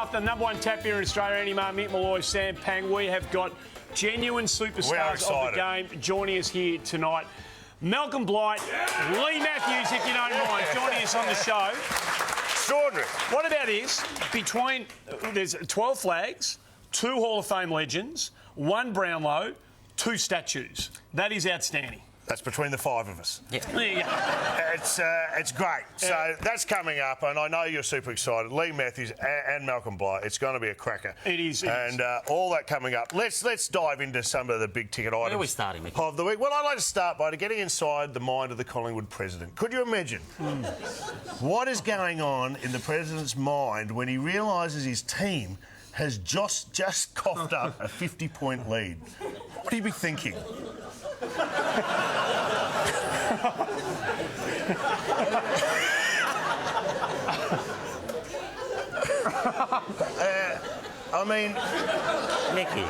Up, the number one tap beer in Australia, Andy Marr, Mick Malloy, Sam Pang. We have got genuine superstars of the game joining us here tonight. Malcolm Blight, Lee Matthews, if you don't mind, joining us on the show. Extraordinary. What about this? There's 12 flags, 2 Hall of Fame legends, 1 Brownlow, 2 statues. That is outstanding. That's between the 5 of us. Yeah. There you go. It's great. So that's coming up, and I know you're super excited. Lee Matthews and Malcolm Blight. It's going to be a cracker. It is. And all that coming up. Let's dive into some of the big ticket items. Where are we starting, Mick? Of the week. Well, I'd like to start by getting inside the mind of the Collingwood president. Could you imagine what is going on in the president's mind when he realises his team has just coughed up a 50-point lead? What do you be thinking? I mean, Mickey.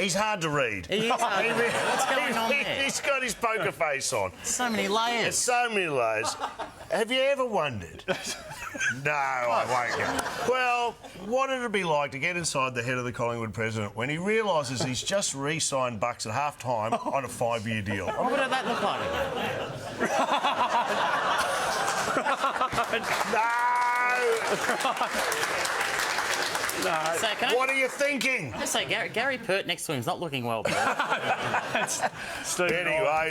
He's hard to read. He is hard to read. What's going on there? He's got his poker face on. So many layers. There's so many layers. Have you ever wondered? No, I won't go. Well, what would it be like to get inside the head of the Collingwood president when he realises he's just re-signed Bucks at half-time on a 5-year deal? What would that look like? No! Okay. What are you thinking? Let's say Gary Pert next to him's not looking well. Anyway,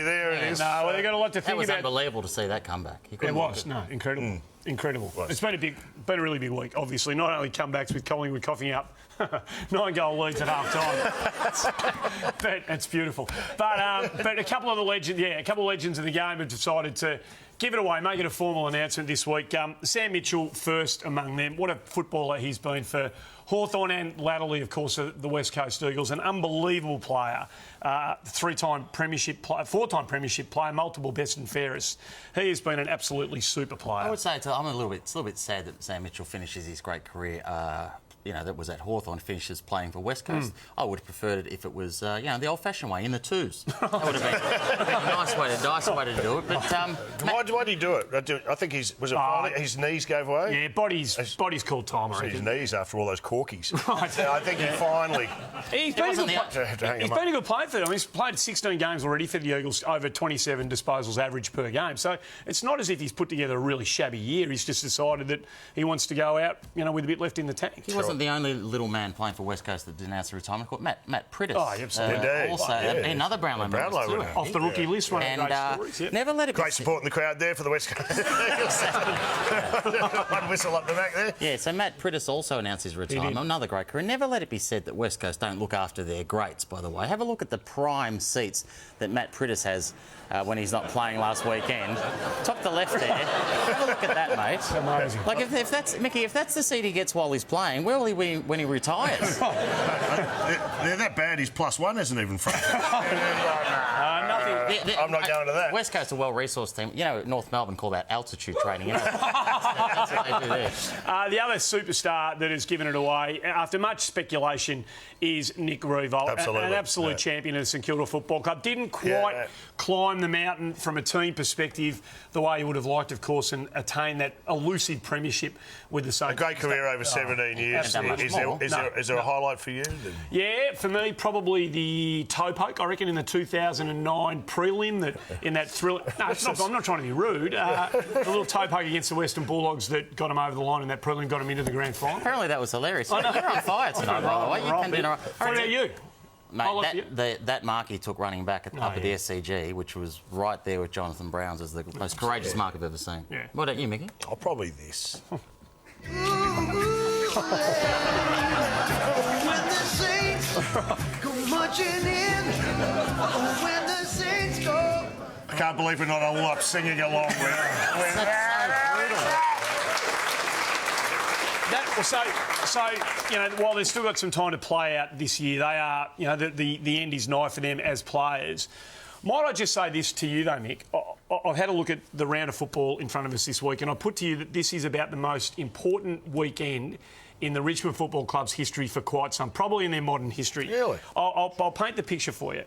there it is. No, well, they've got a lot to think That was about. Unbelievable to see that comeback. It was. No, incredible. Incredible. It's been a really big week, obviously. Not only comebacks with Collingwood coughing up 9-goal leads at half-time. But it's beautiful. But a couple of legends of the game have decided to give it away, make it a formal announcement this week. Sam Mitchell first among them. What a footballer he's been for Hawthorn and latterly, of course, the West Coast Eagles. An unbelievable player. 3-time premiership player, 4-time premiership player, multiple best and fairest. He has been an absolutely super player. I would say it's a little bit sad that Sam Mitchell finishes his great career. That was at Hawthorn, finishes playing for West Coast. I would have preferred it if it was, the old-fashioned way, in the twos. That would have been a nice way to do it. But why did he do it? I think his knees gave away? Yeah, body's called time, I reckon. His knees after all those corkies. Right. I think he finally... He's been a good player for them. He's played 16 games already for the Eagles, over 27 disposals average per game. So it's not as if he's put together a really shabby year. He's just decided that he wants to go out, with a bit left in the tank. He wasn't the only little man playing for West Coast that denounced the retirement. Matt Prittis. Oh, absolutely. Also, another Brownlow medalist too. Off the rookie list, one of the great stories. Yeah. Never let it Great support in the crowd there for the West Coast. One whistle up the back there. Yeah, so Matt Prittis also announced his retirement. Another great career. Never let it be said that West Coast don't look after their greats, by the way. Have a look at the prime seats that Matt Prittis has when he's not playing last weekend. Top the left there. Have a look at that, mate. It's amazing. Like, if that's, Mickey, if that's the seat he gets while he's playing, where will he be when he retires? They're that bad, his +1 isn't even front. I'm not going to that. West Coast, a well-resourced team. North Melbourne call that altitude training. That's what they do there. The other superstar that has given it away, after much speculation, is Nick Riewoldt. Absolutely. An absolute champion of the St Kilda Football Club. Didn't quite climb the mountain from a team perspective the way he would have liked, of course, and attain that elusive premiership with the Saints. A great career over 17 years. Is there a highlight for you? Yeah, for me, probably the toe poke, I reckon, in the 2009 prelim, in that thrill. No, I'm not trying to be rude. The little toe poke against the Western Bulldogs that got him over the line in that prelim, got him into the grand final. Apparently that was hilarious. You're on fire tonight, by the way. What about you? Mate, that mark he took running back up at the SCG, which was right there with Jonathan Brown's, is the most courageous mark I've ever seen. Yeah. What about you, Mickey? Oh, probably this. When the Saints go marching in, when the Saints go... I can't believe we're not all up singing along with it. While they've still got some time to play out this year, they are, the end is nigh for them as players. Might I just say this to you, though, Mick? I've had a look at the round of football in front of us this week, and I put to you that this is about the most important weekend in the Richmond Football Club's history for quite some, probably in their modern history. Really? I'll paint the picture for you.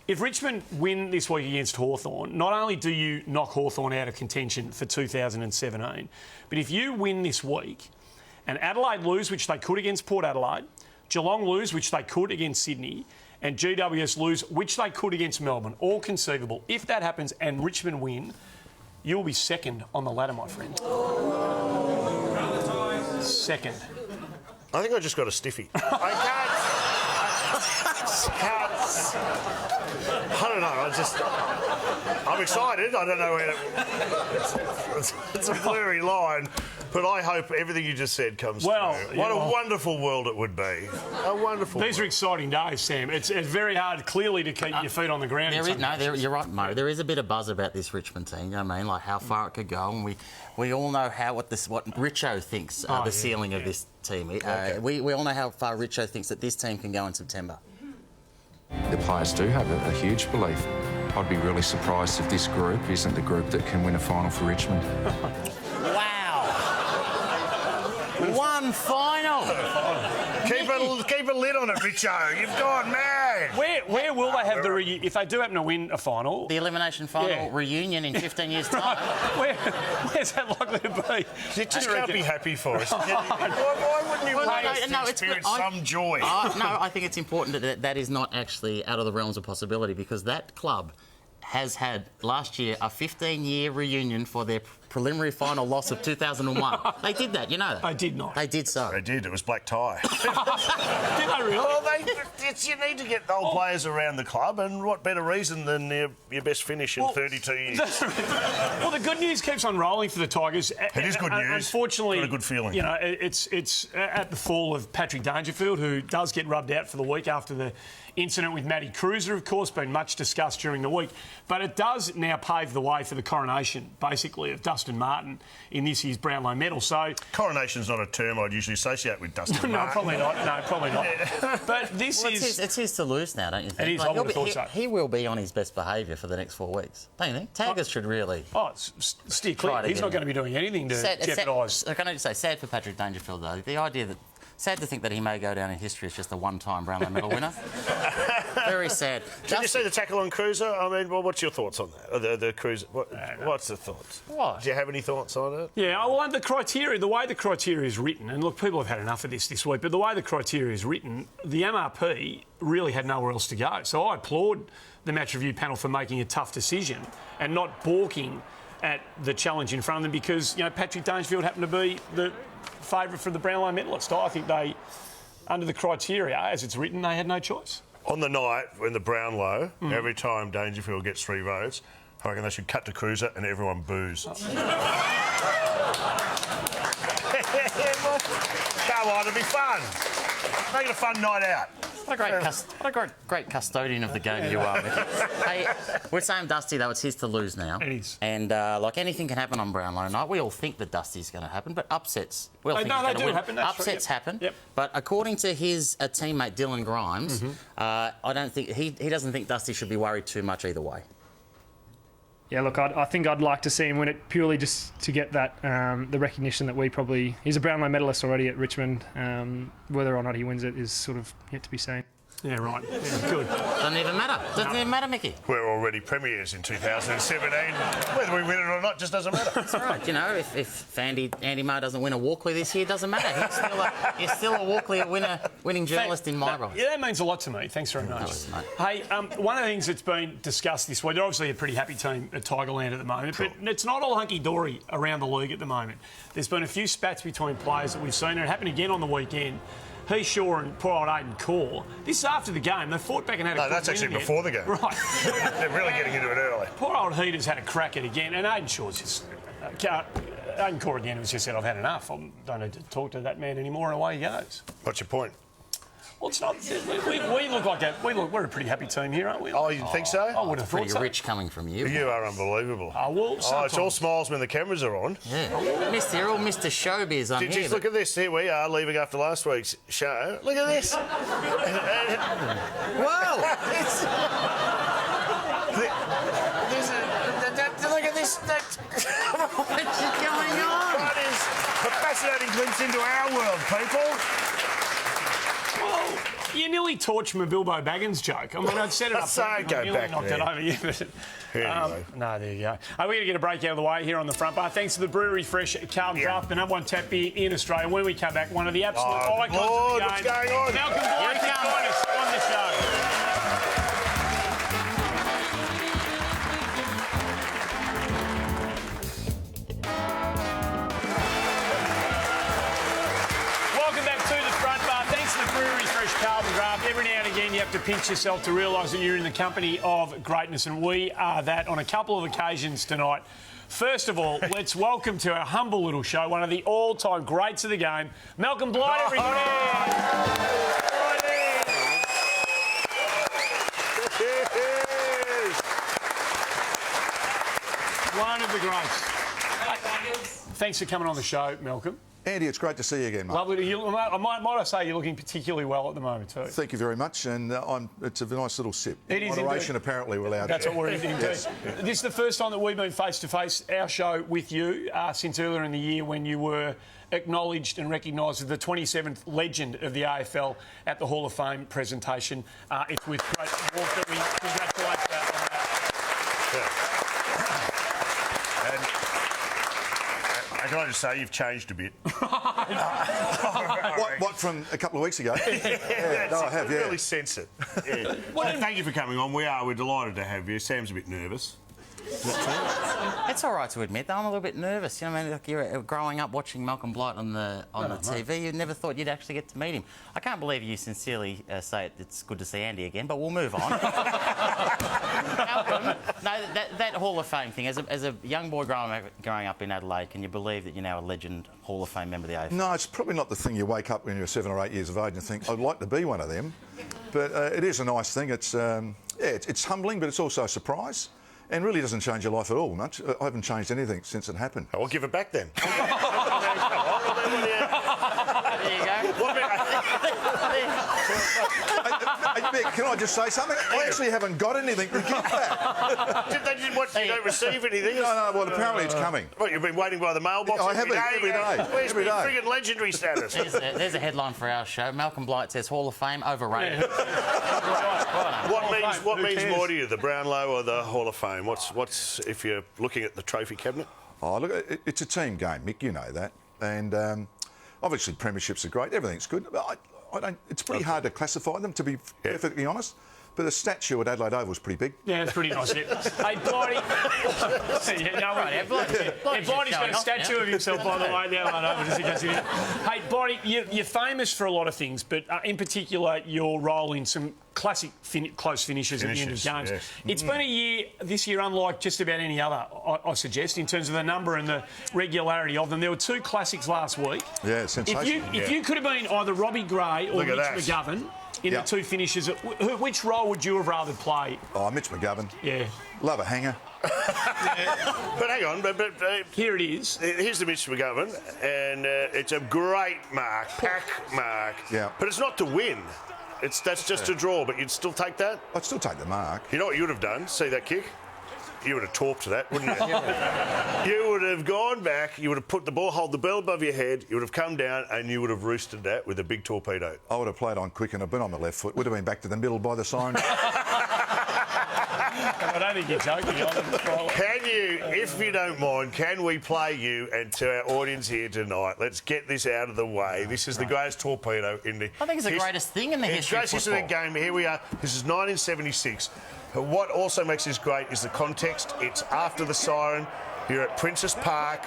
If Richmond win this week against Hawthorn, not only do you knock Hawthorn out of contention for 2017, but if you win this week and Adelaide lose, which they could against Port Adelaide, Geelong lose, which they could against Sydney, and GWS lose, which they could against Melbourne, all conceivable. If that happens and Richmond win, you'll be second on the ladder, my friend. Second. I think I just got a stiffy. I don't know. I'm excited. I don't know where it's a blurry line, but I hope everything you just said comes true. What a wonderful world it would be. A wonderful These are exciting days, Sam. It's very hard, clearly, to keep your feet on the ground. You're right, Mo. There is a bit of buzz about this Richmond team. You know what I mean? Like how far it could go, and we all know what Richo thinks the ceiling of this team. We all know how far Richo thinks that this team can go in September. The players do have a huge belief. I'd be really surprised if this group isn't the group that can win a final for Richmond. Wow! One final! Keep a lid on it, Richo. You've gone mad. Where will they have if they do happen to win a final? The elimination final reunion in 15 years' time. Where's that likely to be? You just can't be happy for us. Why wouldn't you want us to experience some joy? No, I think it's important that is not actually out of the realms of possibility, because that club has had last year a 15-year reunion for their preliminary final loss of 2001. They did that, you know that? I did not. They did so. They did. It was black tie. Did they really? Well, you need to get old players around the club, and what better reason than your best finish in 32 years? Well, the good news keeps on rolling for the Tigers. It is good news. Unfortunately, got a good feeling. You know, it's at the fall of Patrick Dangerfield, who does get rubbed out for the week after the incident with Matty Cruiser, of course, been much discussed during the week. But it does now pave the way for the coronation, basically, of Dustin Martin in this year's Brownlow medal. So coronation's not a term I'd usually associate with Dustin Martin. No, probably not. No, probably not. But this is... It's his to lose now, don't you think? It is, I would have thought so. He will be on his best behaviour for the next 4 weeks. Don't you think? Taggers should really... steer clear. He's not going to be doing anything to jeopardise... Can I just say, sad for Patrick Dangerfield, though. The idea that... Sad to think that he may go down in history as just a one-time Brownlow medal winner. Very sad. Did you see the tackle on Cruiser? I mean, well, what's your thoughts on that? The Cruiser. What's the thoughts? What? Do you have any thoughts on it? Yeah, well, the criteria, the way the criteria is written, and look, people have had enough of this week, but the way the criteria is written, the MRP really had nowhere else to go. So I applaud the match review panel for making a tough decision and not balking at the challenge in front of them, because, you know, Patrick Dangerfield happened to be the favourite for the Brownlow medalist. I think they, under the criteria as it's written, they had no choice. On the night when the Brownlow, every time Dangerfield gets 3 votes, I reckon they should cut to Cruiser and everyone boos. Come on, it'll be fun. Make it a fun night out. What a great custodian of the game you are, Mickey. Hey, we're saying Dusty, though, it's his to lose now. It is. And, like, anything can happen on Brownlow night. We all think that Dusty's going to happen, but upsets... We all think he's gonna win. Happen. That's upsets true, happen. Yep. But according to his teammate Dylan Grimes, I don't think... He doesn't think Dusty should be worried too much either way. Yeah, look, I think I'd like to see him win it purely just to get that the recognition that we probably... He's a Brownlow medalist already at Richmond. Whether or not he wins it is sort of yet to be seen. Yeah, right. Yeah, good. Doesn't even matter. Doesn't even matter, Mickey. We're already premiers in 2017. Whether we win it or not just doesn't matter. That's right. You know, if Andy Marr doesn't win a Walkley this year, it doesn't matter. He's still a Walkley winning journalist in my right. Yeah, that means a lot to me. Thanks very much. Hey, one of the things that's been discussed this week, they're obviously a pretty happy team at Tigerland at the moment, but it's not all hunky-dory around the league at the moment. There's been a few spats between players that we've seen, and it happened again on the weekend. Heath Shaw and poor old Aidan Corr. This is after the game. They fought back and had a crack. No, that's actually before the game. Right. They're really getting into it early. Poor old Heath has had a crack at it again, and Aidan Shaw's just... Aidan Corr again has just said, I've had enough. I don't need to talk to that man anymore, and away he goes. What's your point? Well, it's not... We look like that. We're a pretty happy team here, aren't we? Oh, you think so? I would have thought Pretty so. rich coming from you. You are unbelievable. Sometimes. It's all smiles when the cameras are on. Yeah. You're all Mr. Showbiz on here. Look at this. Here we are, leaving after last week's show. Look at this. Whoa! Look at this. What's going on? That is a fascinating glimpse into our world, people. Well, you nearly torched my Bilbo Baggins joke. I mean, I'd set it up. So go nearly back knocked there. it over. Yeah, but Anyway. No, there you go. We're going to get a break out of the way here on the front bar. Thanks to the Brewery Fresh Carlton Draft, the #1 tap beer in Australia. When we come back, one of the absolute icons Lord, of the what's game. going on? Malcolm Blight to join us on the show. Welcome back to the front bar. Thanks to the Brewery Fresh Carlton Draft. Every now and again, you have to pinch yourself to realise that you're in the company of greatness, and we are that on a couple of occasions tonight. First of all, let's welcome to our humble little show one of the all-time greats of the game, Malcolm Blight, everybody. One of the greats. Thanks for coming on the show, Malcolm. Andy, it's great to see you again, mate. Lovely. Might I say you're looking particularly well at the moment too. Thank you very much, and it's a nice little sip. It is Moderation, indeed. apparently, we're allowed. That's what we're indeed. Yes. This is the first time that we've been face to face, our show with you, since earlier in the year when you were acknowledged and recognised as the 27th legend of the AFL at the Hall of Fame presentation. It's with great warmth that we congratulate that on that. And can I just say, you've changed a bit. What, from a couple of weeks ago? No, I have, yeah. Really sense it. Yeah. Well, thank you for coming on. We're delighted to have you. Sam's a bit nervous. It's all right to admit that I'm a little bit nervous. You know, I mean, like you're growing up watching Malcolm Blight on the TV. You never thought you'd actually get to meet him. I can't believe you sincerely say it's good to see Andy again, but we'll move on. Malcolm, no, that Hall of Fame thing. As a young boy growing up in Adelaide, can you believe that you're now a legend Hall of Fame member of the AFL? No, it's probably not the thing you wake up when you're 7 or 8 years of age and think, I'd like to be one of them. But it is a nice thing. It's humbling, but it's also a surprise. And really doesn't change your life at all much. I haven't changed anything since it happened. I'll give it back then. There you go. Hey, Mick, can I just say something? I actually haven't got anything to give back. You don't receive anything? No, well, apparently it's coming. What, you've been waiting by the mailbox I have every day? Where's every my day. friggin' legendary status? There's a headline for our show. Malcolm Blight says Hall of Fame overrated. What means more to you, the Brownlow or the Hall of Fame? What's if you're looking at the trophy cabinet? Oh, look, it's a team game, Mick, you know that. And obviously premierships are great, everything's good. But it's pretty hard to classify them, to be perfectly honest. But the statue at Adelaide Oval was pretty big. Yeah, it's pretty nice. Hey, Blighty. Blighty's got a statue of himself, by the way. The Adelaide Oval, just in case you didn't. Hey, Blighty, you're famous for a lot of things, but in particular, your role in some classic close finishes at the end of games. Yes. It's been a year, this year, unlike just about any other, I suggest, in terms of the number and the regularity of them. There were 2 classics last week. Yeah, sensational. If you could have been either Robbie Gray or Mitch McGovern in the 2 finishes, which role would you have rather play? Oh, Mitch McGovern. Yeah. Love a hanger. But hang on, Here it is. Here's the Mitch McGovern, and it's a great mark, pack mark. Yeah. But it's not to win. That's just a draw, but you'd still take that? I'd still take the mark. You know what you would have done? See that kick? You would have torped that, wouldn't you? You would have gone back, you would have put the ball, hold the ball above your head, you would have come down and you would have roosted that with a big torpedo. I would have played on quick and I've been on the left foot. Would have been back to the middle by the siren. I don't think you're joking. Can you, if you don't mind, can we play you and to our audience here tonight? Let's get this out of the way. This is the greatest torpedo in the... I think it's the greatest thing in the history of Greatest history of the football. game. Here we are. This is 1976. But what also makes this great is the context. It's after the siren. You're at Princess Park.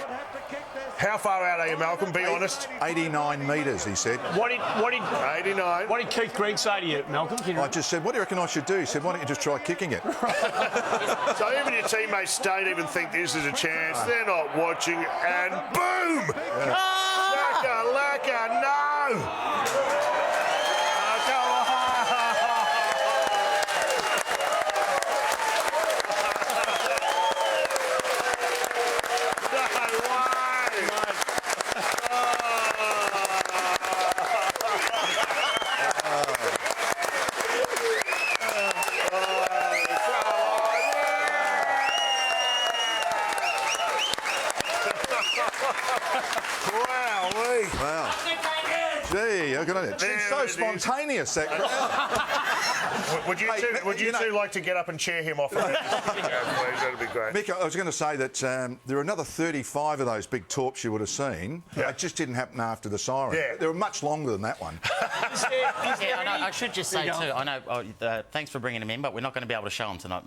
How far out are you, Malcolm? Be honest. 89 metres, he said. What did 89. What did Keith Green say to you, Malcolm? I just said, what do you reckon I should do? He said, why don't you just try kicking it? So even your teammates don't even think this is a chance. They're not watching, and boom! Laka, no! Oh, come on! Wow. Gee, look at it. There It's so it is. spontaneous, that crowd. Would you Hey, two, would you you know- two like to get up and cheer him off? Yeah, please, that'd be great. Mick, I was going to say that there are another 35 of those big torps you would have seen. Yeah. It just didn't happen after the siren. Yeah. They were much longer than that one. Yeah, I should just say too. I know. Thanks for bringing him in, but we're not going to be able to show him tonight.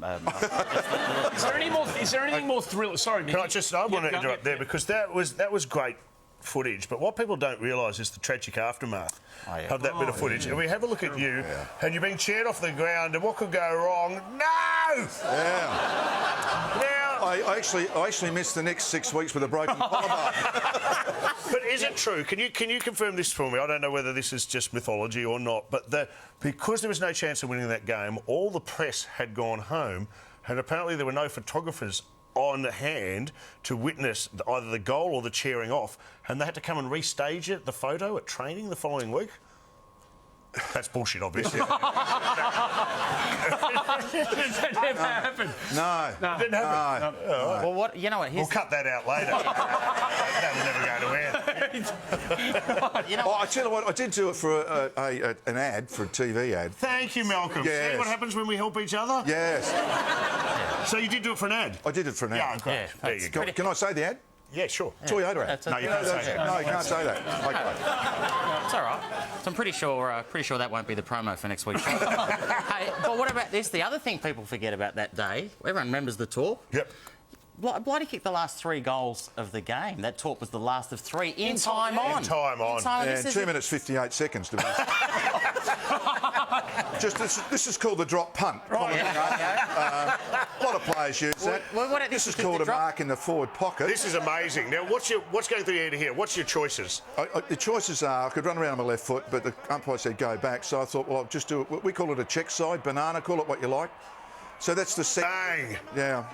Is there anything more thrilling? Sorry, Mickey. I want to go- interrupt there because that was great footage. But what people don't realise is the tragic aftermath of that bit of footage. And we have a look at you, and you're being cheered off the ground, and what could go wrong? No! Yeah. Now, I actually missed the next 6 weeks with a broken collarbone. but is it true? Can you confirm this for me? I don't know whether this is just mythology or not, but because there was no chance of winning that game, all the press had gone home, and apparently there were no photographers on hand to witness either the goal or the cheering off, and they had to come and restage it, the photo, at training the following week. That's bullshit, obviously. That never happened. No. It didn't happen. No. Well, what you know what? We'll Here's cut that out later. That will never go to air. you know. Oh, I tell you what, I did do it for an ad, for a TV ad. Thank you, Malcolm. Yes. See what happens when we help each other? Yes, So you did do it for an ad? I did it for an Yeah, ad. great. Yeah, there you go. Can I say the ad? Yeah, sure. Toyota ad. That's No, you can't say that. No, you can't say that. Okay. It's all right. So I'm pretty sure that won't be the promo for next week's show. Hey, but what about this? The other thing people forget about that day, everyone remembers the talk. Yep. Blighty kicked the last 3 goals of the game. That talk was the last of 3 in time on. In time on. And This is 2 minutes 58 seconds to be. This is called the drop punt. A lot of players use that. what- this is kick called the a drop? mark in the forward pocket. This is amazing. Now, what's going through your head here? What's your choices? The choices are I could run around on my left foot, but the umpire said go back. So I thought, well, I'll just do it. We call it a check side, banana, call it what you like. So that's the second. Bang! Yeah.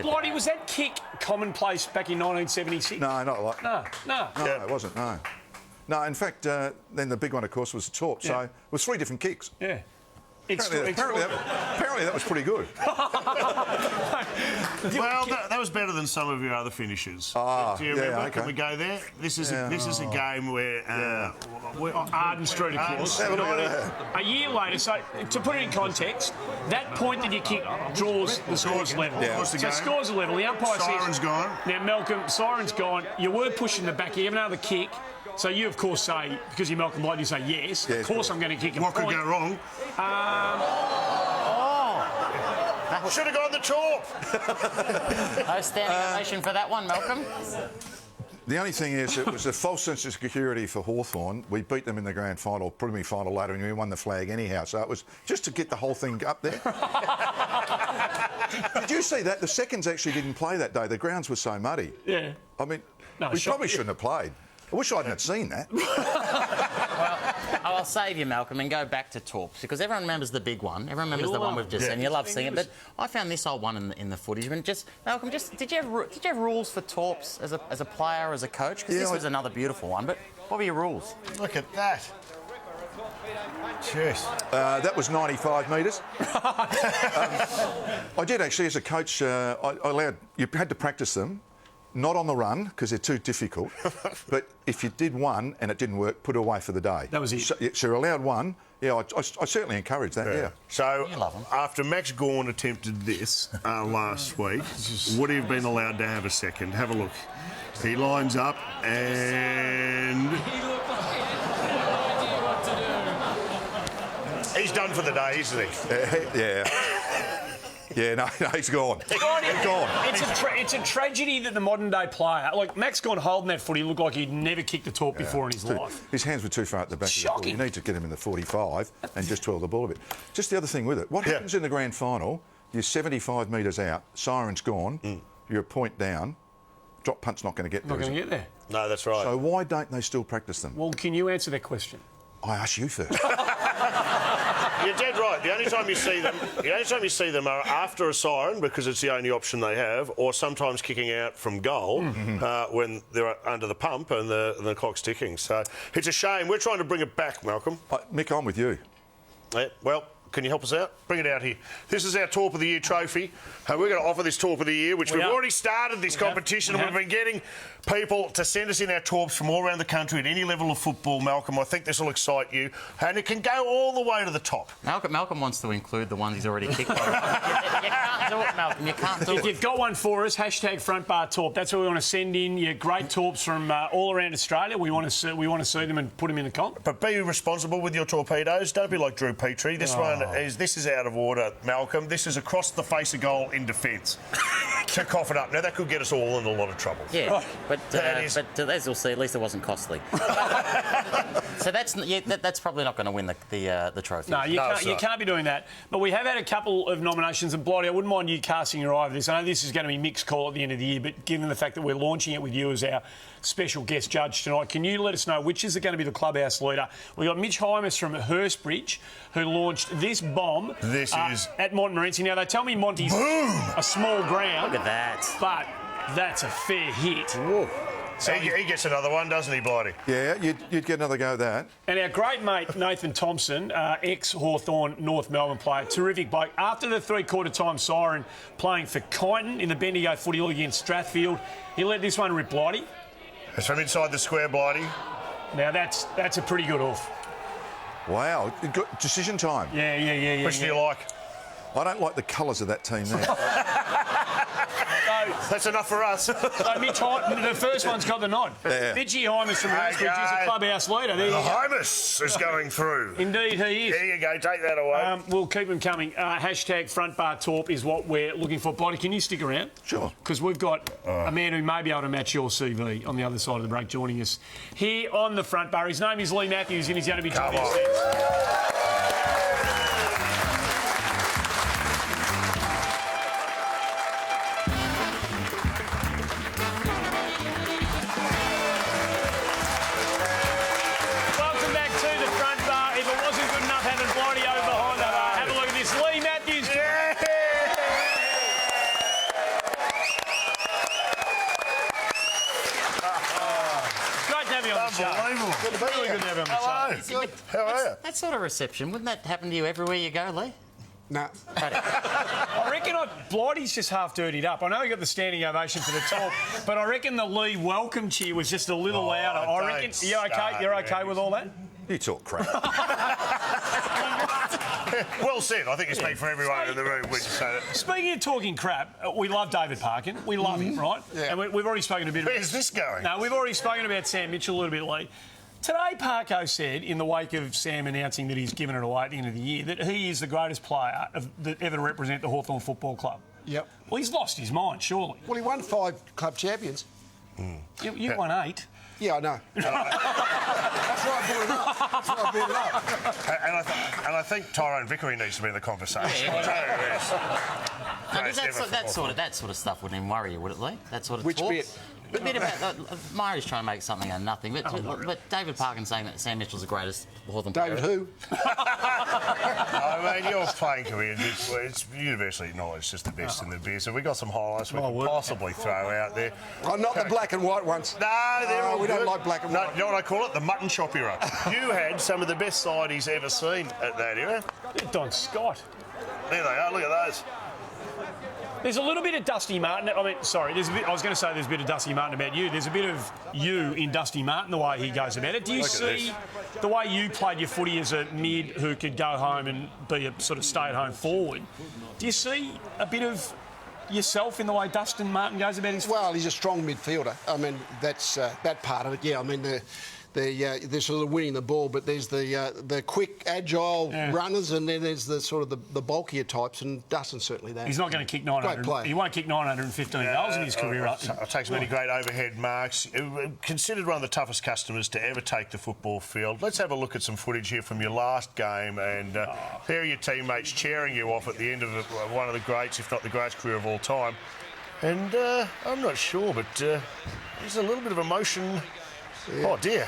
Blighty, was that kick commonplace back in 1976? No, not like. No. No, it wasn't. No. No, in fact, then the big one, of course, was the torp. So it was 3 different kicks. Yeah. Apparently that was pretty good. Well, that was better than some of your other finishes. Do you remember? okay. Can we go there? This is a game where Arden Street, of course. Have a look at A year later, so to put it in context, that point that you kick draws the scores level. Yeah. What's the So game? scores are level. The umpire Siren's says... gone. Now, Malcolm, siren's gone. You were pushing the back. You have another kick. So you, of course, say, because you're Malcolm Blighty, you say yes. Yes, Of course I'm going to kick a What could point. go wrong? Should have gone the torp. No standing ovation for that one, Malcolm. The only thing is, it was a false sense of security for Hawthorn. We beat them in the grand final, preliminary final later, and we won the flag anyhow. So it was just to get the whole thing up there. Did you see that? The seconds actually didn't play that day. The grounds were so muddy. Yeah. I mean, No, we shot- probably shouldn't have played. I wish I hadn't seen that. I'll save you, Malcolm, and go back to Torps, because everyone remembers the big one. Everyone remembers the one we've just seen. You love seeing it, but I found this old one in the footage. And just Malcolm, did you have rules for Torps as a player, as a coach? Because this was another beautiful one. But what were your rules? Look at that. Jeez. That was 95 metres. I did actually, as a coach, I allowed you had to practice them. Not on the run, because they're too difficult. But if you did one and it didn't work, put it away for the day. That was it. So you're allowed one. Yeah, I certainly encourage that, yeah. So, You love 'em. after Max Gawn attempted this last week, would he have been allowed to have a second? Have a look. He lines up and... He's done for the day, isn't he? Yeah. Yeah, no, he's gone. He's gone. It's a tragedy that the modern day player, like Max Gawn holding that foot, he looked like he'd never kicked a torp before in his life. His hands were too far at the back of the ball. Shocking. You need to get him in the 45 and just twirl the ball a bit. Just the other thing with it, what happens in the grand final, you're 75 metres out, siren's gone, you're a point down, drop punt's not going to get there. Not going to get there. No, that's right. So why don't they still practice them? Well, can you answer that question? I ask you first. You're dead right. The only time you see them are after a siren, because it's the only option they have, or sometimes kicking out from goal when they're under the pump and the clock's ticking. So it's a shame. We're trying to bring it back, Malcolm. Mick, I'm with you. Yeah, well, can you help us out? Bring it out here. This is our Torp of the Year trophy. We're going to offer this Torp of the Year, which we've already started this competition. We've been getting people to send us in our Torps from all around the country at any level of football, Malcolm. I think this will excite you. And it can go all the way to the top. Malcolm wants to include the ones he's already picked on. You can't do it, Malcolm. You can't do it. If you've got one for us, hashtag Front Bar Torp. That's where we want to send in your great Torps from all around Australia. We want to see them and put them in the comp. But be responsible with your torpedoes. Don't be like Drew Petrie. This is out of order, Malcolm. This is across the face of goal in defence. To cough it up. Now, that could get us all in a lot of trouble. Yeah, but as you'll see, at least it wasn't costly. So that's probably not going to win the trophy. No, you can't be doing that. But we have had a couple of nominations, and Blighty, I wouldn't mind you casting your eye over this. I know this is going to be mixed call at the end of the year, but given the fact that we're launching it with you as our special guest judge tonight, can you let us know which is going to be the clubhouse leader? We've got Mitch Hymas from Hurstbridge, who launched this bomb at Montmorency. Now, they tell me Monty's a small ground. Look at that. But that's a fair hit. Whoa. So he gets another one, doesn't he, Blighty? Yeah, you'd get another go at that. And our great mate, Nathan Thompson, ex-Hawthorn North Melbourne player, terrific bloke. After the three-quarter time siren playing for Kyneton in the Bendigo Footy League against Strathfield, he let this one rip, Blighty. It's from inside the square, Blighty. Now, that's a pretty good off. Wow, good decision time. Yeah. Which do you like? I don't like the colours of that team there. That's enough for us. So Mitch Hymas, the first one's got the nod. Yeah. Mitchy Hymas from Hurstbridge is a clubhouse leader. There you go. Hymas is going through. Indeed, he is. There you go, take that away. We'll keep them coming. Hashtag Front Bar Torp is what we're looking for. Blighty, can you stick around? Sure. Because we've got a man who may be able to match your CV on the other side of the break joining us here on the Front Bar. His name is Lee Matthews, and he's going to be joining us. Really good to have him on the show. How are you? That sort of reception, wouldn't that happen to you everywhere you go, Lee? No. I reckon Blighty's just half dirtied up. I know he got the standing ovation for the talk, but I reckon the Lee welcome cheer was just a little louder. I reckon. You're okay with all that? You talk crap. Well said. I think you speak for everyone in the room when you say that. Speaking of talking crap, we love David Parkin. We love him, right? Yeah. And we've already spoken a bit about... Where's this going? No, we've already spoken about Sam Mitchell a little bit, Lee. Today, Parko said, in the wake of Sam announcing that he's given it away at the end of the year, that he is the greatest player that ever to represent the Hawthorn Football Club. Yep. Well, he's lost his mind, surely. Well, he won 5 club champions. You won 8. Yeah, I know. That's why I brought it up. And I think Tyrone Vickery needs to be in the conversation. That sort of stuff wouldn't even worry you, would it, Lee? That sort of Which talk? bit? The bit about Murray's trying to make something out of nothing, but David Parkin saying that Sam Mitchell's the greatest Hawthorn player. David who? I mean, your playing career, it's universally acknowledged as the best in the biz. So we've got some highlights we can possibly throw out there. Oh, not the black and white ones. No, they're all we good. don't like black and white. You know what I call it? The mutton chop era. You had some of the best side he's ever seen at that era. Don Scott. There they are. Look at those. There's a little bit of Dusty Martin. I was going to say there's a bit of Dusty Martin about you. There's a bit of you in Dusty Martin, the way he goes about it. Do you see the way you played your footy as a mid who could go home and be a sort of stay-at-home forward? Do you see a bit of yourself in the way Dustin Martin goes about his footy? Well, he's a strong midfielder. I mean, that's that part of it. Yeah, I mean, there's sort of winning the ball, but there's the quick, agile runners, and then there's the sort of the bulkier types, and Dustin's certainly that. He's not going to kick 900. He won't kick 915 goals in his career. Takes many great overhead marks. Considered one of the toughest customers to ever take the football field. Let's have a look at some footage here from your last game, and there are your teammates cheering you off at the end of one of the greats, if not the greatest career of all time. And I'm not sure, but there's a little bit of emotion. Yeah. Oh dear,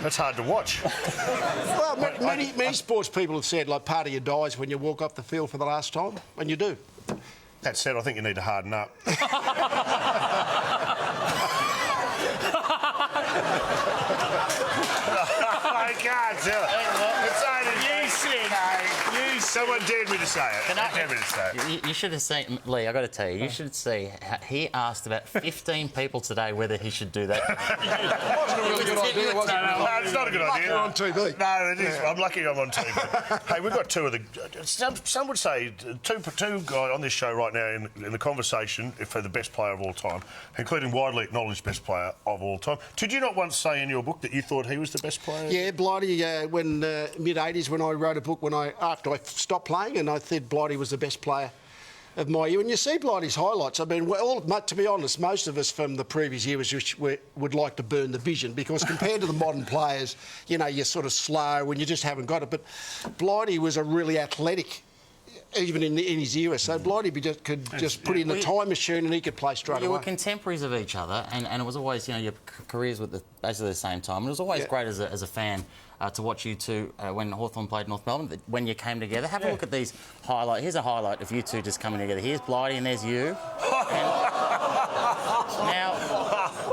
that's hard to watch. Well, many sports people have said, like, part of you dies when you walk off the field for the last time, and you do. That said, I think you need to harden up. I can't tell it. It's only you Anyone dared me to say it. Dared me to say it. You should have seen, Lee, I got to tell you, you should see, he asked about 15 people today whether he should do that. It wasn't a really good idea, was it? No, it's not a good idea. You're on TV. No, it is. I'm lucky I'm on TV. Hey, we've got two of the... Some would say two guys on this show right now in the conversation for the best player of all time, including widely acknowledged best player of all time. Did you not once say in your book that you thought he was the best player? Yeah, Blighty, when mid-80s when I wrote a book after I stopped playing, and I said Blighty was the best player of my year. And you see Blighty's highlights. I mean, to be honest, most of us from the previous year would like to burn the vision, because compared to the modern players, you know, you're sort of slow and you just haven't got it. But Blighty was a really athletic, even in his era. So Blighty could just put in the time machine and he could play straight away. You were contemporaries of each other, and it was always, you know, your careers were basically the same time. And it was always great as a fan to watch you two when Hawthorn played North Melbourne, when you came together. Have a look at these highlights. Here's a highlight of you two just coming together. Here's Blighty and there's you. Now,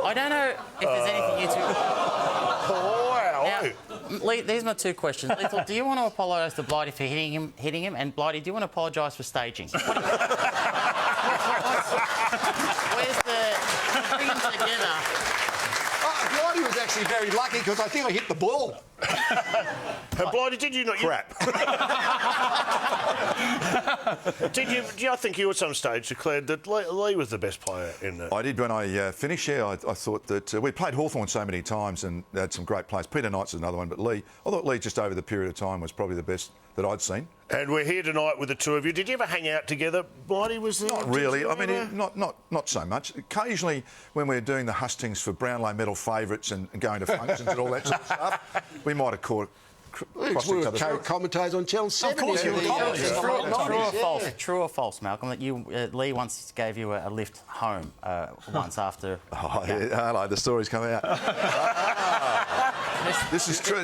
I don't know if there's anything you two... Wow. Now, Lee, these are my two questions. Lethal, do you want to apologise to Blighty for hitting him? And Blighty, do you want to apologise for staging? Where's the bring them together? Blighty was actually very lucky, because I think I hit the ball. Blighty, did you not... Crap. I think you at some stage declared that Lee was the best player in the... I did when I finished, yeah. I thought that we played Hawthorn so many times and had some great players. Peter Knight's another one, but I thought Lee, just over the period of time, was probably the best that I'd seen. And we're here tonight with the two of you. Did you ever hang out together? Blighty was there? Not really. I mean, not so much. Occasionally, when we were doing the hustings for Brownlow Medal favourites and going to functions and all that sort of stuff, we might have crossed each other's paths. Commentators on Channel 7. Of course, you were commentators. True or false, Malcolm, that Lee once gave you a lift home once after... Oh, yeah, hello, the story's come out. This is true.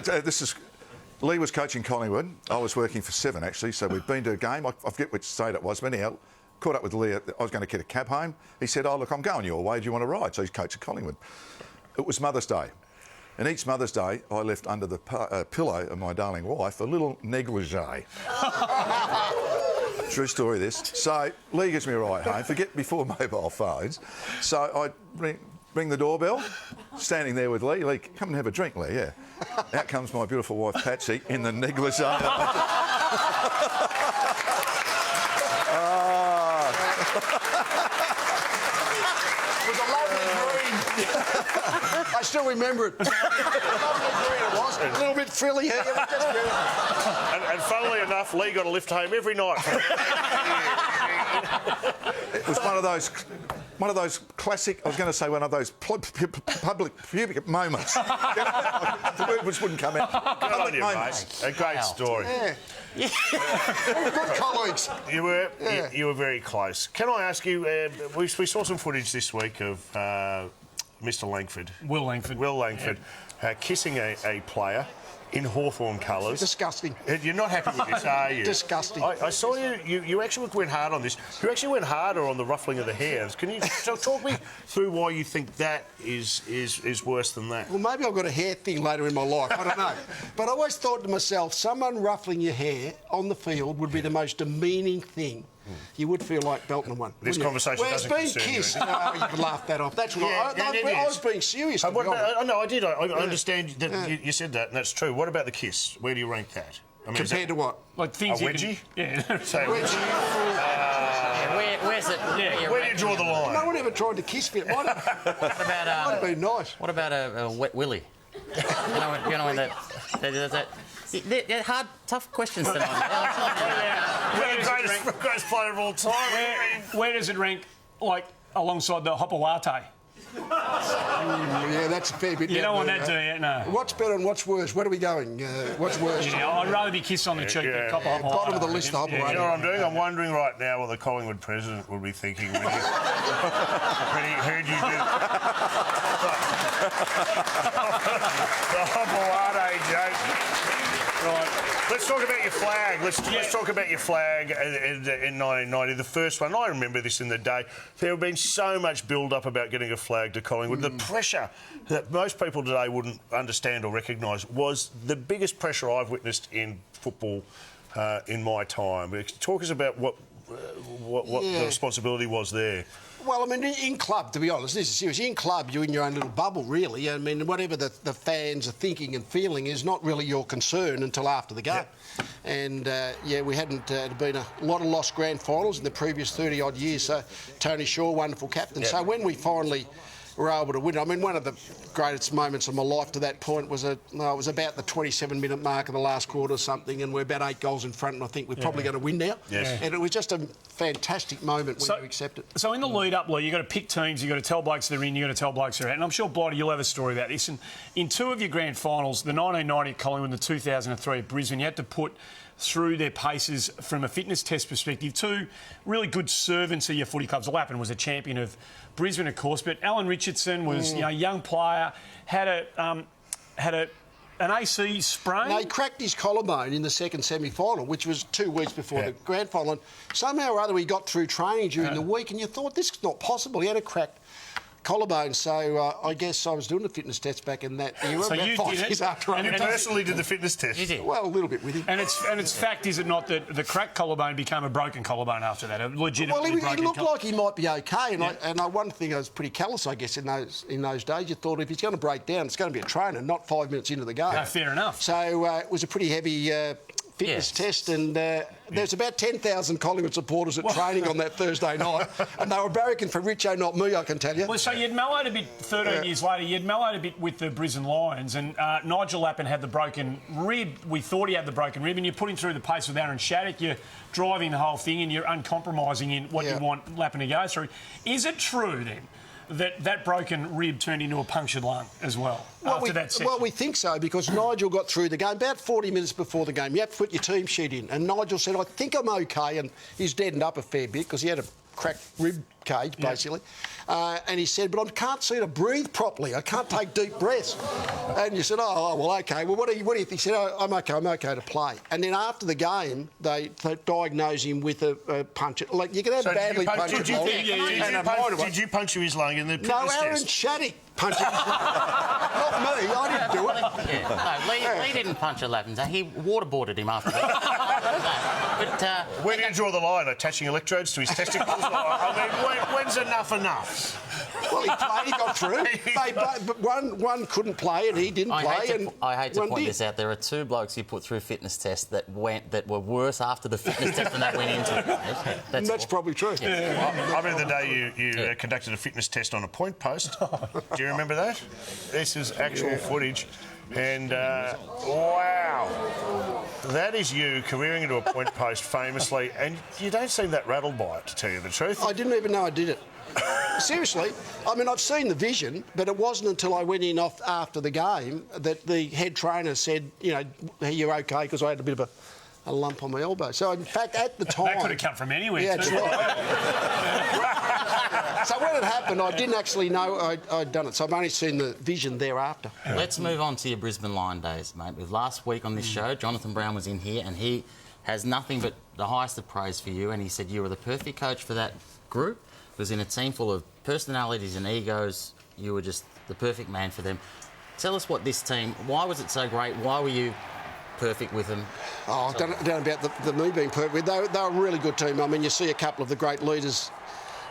Lee was coaching Collingwood. I was working for Seven, actually, so we'd been to a game. I forget which state it was, but anyhow, caught up with Lee. I was going to get a cab home. He said, "Oh, look, I'm going your way. Do you want to ride?" So he's coaching Collingwood. It was Mother's Day. And each Mother's Day, I left under the pillow of my darling wife a little negligee. True story, this. So Lee gives me a ride home. Forget before mobile phones. So I ring the doorbell, standing there with Lee. Lee, come and have a drink, Lee, yeah. Out comes my beautiful wife, Patsy, in the negligee. It was a lovely dream. I still remember it. A lovely dream it was. A little bit frilly here. And funnily enough, Lee got a lift home every night. It was one of those classic, I was going to say one of those public pubic moments. The word which wouldn't come out. Good on you, mate. A great story. Yeah. Good colleagues. You were very close. Can I ask you, we saw some footage this week of Mr Langford. Will Langford. Kissing a player in Hawthorn colours. Disgusting. You're not happy with this, are you? Disgusting. I saw you actually went hard on this. You actually went harder on the ruffling of the hairs. Can you talk me through why you think that is worse than that? Well, maybe I've got a hair thing later in my life. I don't know. But I always thought to myself, someone ruffling your hair on the field would be the most demeaning thing. You would feel like belting one. This conversation doesn't concern you. Well, it's been kissed. You can laugh that off. That's what I was being serious. No, I did. I understand that you said that, and that's true. What about the kiss? Where do you rank that? I mean, compared to what? Like things a wedgie? So wedgie. Where's it? Where do you draw the line? No one ever tried to kiss me. It might have been nice. What about a wet willy? you know when that. They're hard, tough questions tonight. We're the greatest player of all time. Where does it rank, like, alongside the Hopawate? Yeah, that's a fair bit. You don't want that, do you? No. What's better and what's worse? Where are we going? What's worse? Yeah, I'd rather be kissed on the cheek than cop a Hopawate. Bottom of the list, the Hopawate. You know what I'm doing? I'm wondering right now what the Collingwood president will be thinking when he heard you do the Hopawate joke. Right. Let's talk about your flag. Let's talk about your flag in 1990, the first one. I remember this in the day. There had been so much build-up about getting a flag to Collingwood. The pressure that most people today wouldn't understand or recognise was the biggest pressure I've witnessed in football in my time. Talk us about what the responsibility was there. Well, I mean, in club, to be honest, this is serious. In club, you're in your own little bubble, really. I mean, whatever the fans are thinking and feeling is not really your concern until after the game. Yep. And, we hadn't been a lot of lost grand finals in the previous 30-odd years. So, Tony Shaw, wonderful captain. Yep. So, when we finally were able to win, I mean, one of the greatest moments of my life to that point was it was about the 27-minute mark of the last quarter or something, and we're about 8 goals in front, and I think we're probably going to win now. Yes. And it was just a fantastic moment when you accept it. So in the lead-up, Lee, you've got to pick teams, you've got to tell blokes they're in, you've got to tell blokes they're out. And I'm sure, Blighty, you'll have a story about this. And in 2 of your grand finals, the 1990 at Collingwood and the 2003 at Brisbane, you had to put through their paces from a fitness test perspective. 2 really good servants of your footy clubs. Lappin was a champion of Brisbane, of course, but Alan Richardson was a young player, had an AC sprain. No, he cracked his collarbone in the second semi-final, which was 2 weeks before the grand final. And somehow or other he got through training during the week, and you thought, this is not possible. He had a cracked collarbone, so I guess I was doing the fitness test back in that era, So about you 5 did it? years after I You did it. personally did the fitness test. You did. Well, a little bit with him. And it's fact, is it not, that the cracked collarbone became a broken collarbone after that? A Well, legitimately he broken looked like he might be okay, and one thing I was pretty callous, I guess, in those days. You thought if he's going to break down, it's going to be a trainer, not 5 minutes into the game. No, fair enough. So it was a pretty heavy fitness test, and there's about 10,000 Collingwood supporters at training on that Thursday night, and they were barracking for Richo, not me, I can tell you. Well, so you'd mellowed a bit 13 years later. You'd mellowed a bit with the Brisbane Lions, and Nigel Lappin had the broken rib. We thought he had the broken rib, and you put him through the pace with Aaron Shattuck. You're driving the whole thing, and you're uncompromising in what you want Lappin to go through. Is it true then that broken rib turned into a punctured lung as well after that session? Well, we think so, because Nigel got through the game about 40 minutes before the game. You have to put your team sheet in, and Nigel said, I think I'm okay, and he's deadened up a fair bit because he had a cracked rib cage, basically. And he said, but I can't seem to breathe properly. I can't take deep breaths. And you said, well, OK. Well, what do you think? He said, I'm OK to play. And then after the game, they diagnosed him with a punch. Like, you can have badly punctured lung. Did you puncture his lung in the fitness No, Aaron test? Shattuck punched his lung. Not me. I didn't do it. No, Lee didn't punch a Lappin. He waterboarded him after that. But Where do you draw the line? Attaching electrodes to his testicles? I mean, when's enough? Well, he played, he got through. But one couldn't play and he didn't play. I hate to point this out. There are 2 blokes you put through fitness tests that were worse after the fitness test than that went into. That's probably true. I remember the day you conducted a fitness test on a point post. Do you remember that? This is actual footage. And, wow, that is you careering into a point post famously, and you don't seem that rattled by it, to tell you the truth. I didn't even know I did it. Seriously, I mean, I've seen the vision, but it wasn't until I went in after the game that the head trainer said, you're OK, because I had a bit of a lump on my elbow. So, in fact, at the time... That could have come from anywhere, yeah, too. So when it happened, I didn't actually know I'd done it. So I've only seen the vision thereafter. Let's move on to your Brisbane Lion days, mate. With last week on this show, Jonathan Brown was in here, and he has nothing but the highest of praise for you, and he said you were the perfect coach for that group. It was in a team full of personalities and egos. You were just the perfect man for them. Tell us what this team... Why was it so great? Why were you perfect with them? I don't know about the me being perfect. They were a really good team. I mean, you see a couple of the great leaders.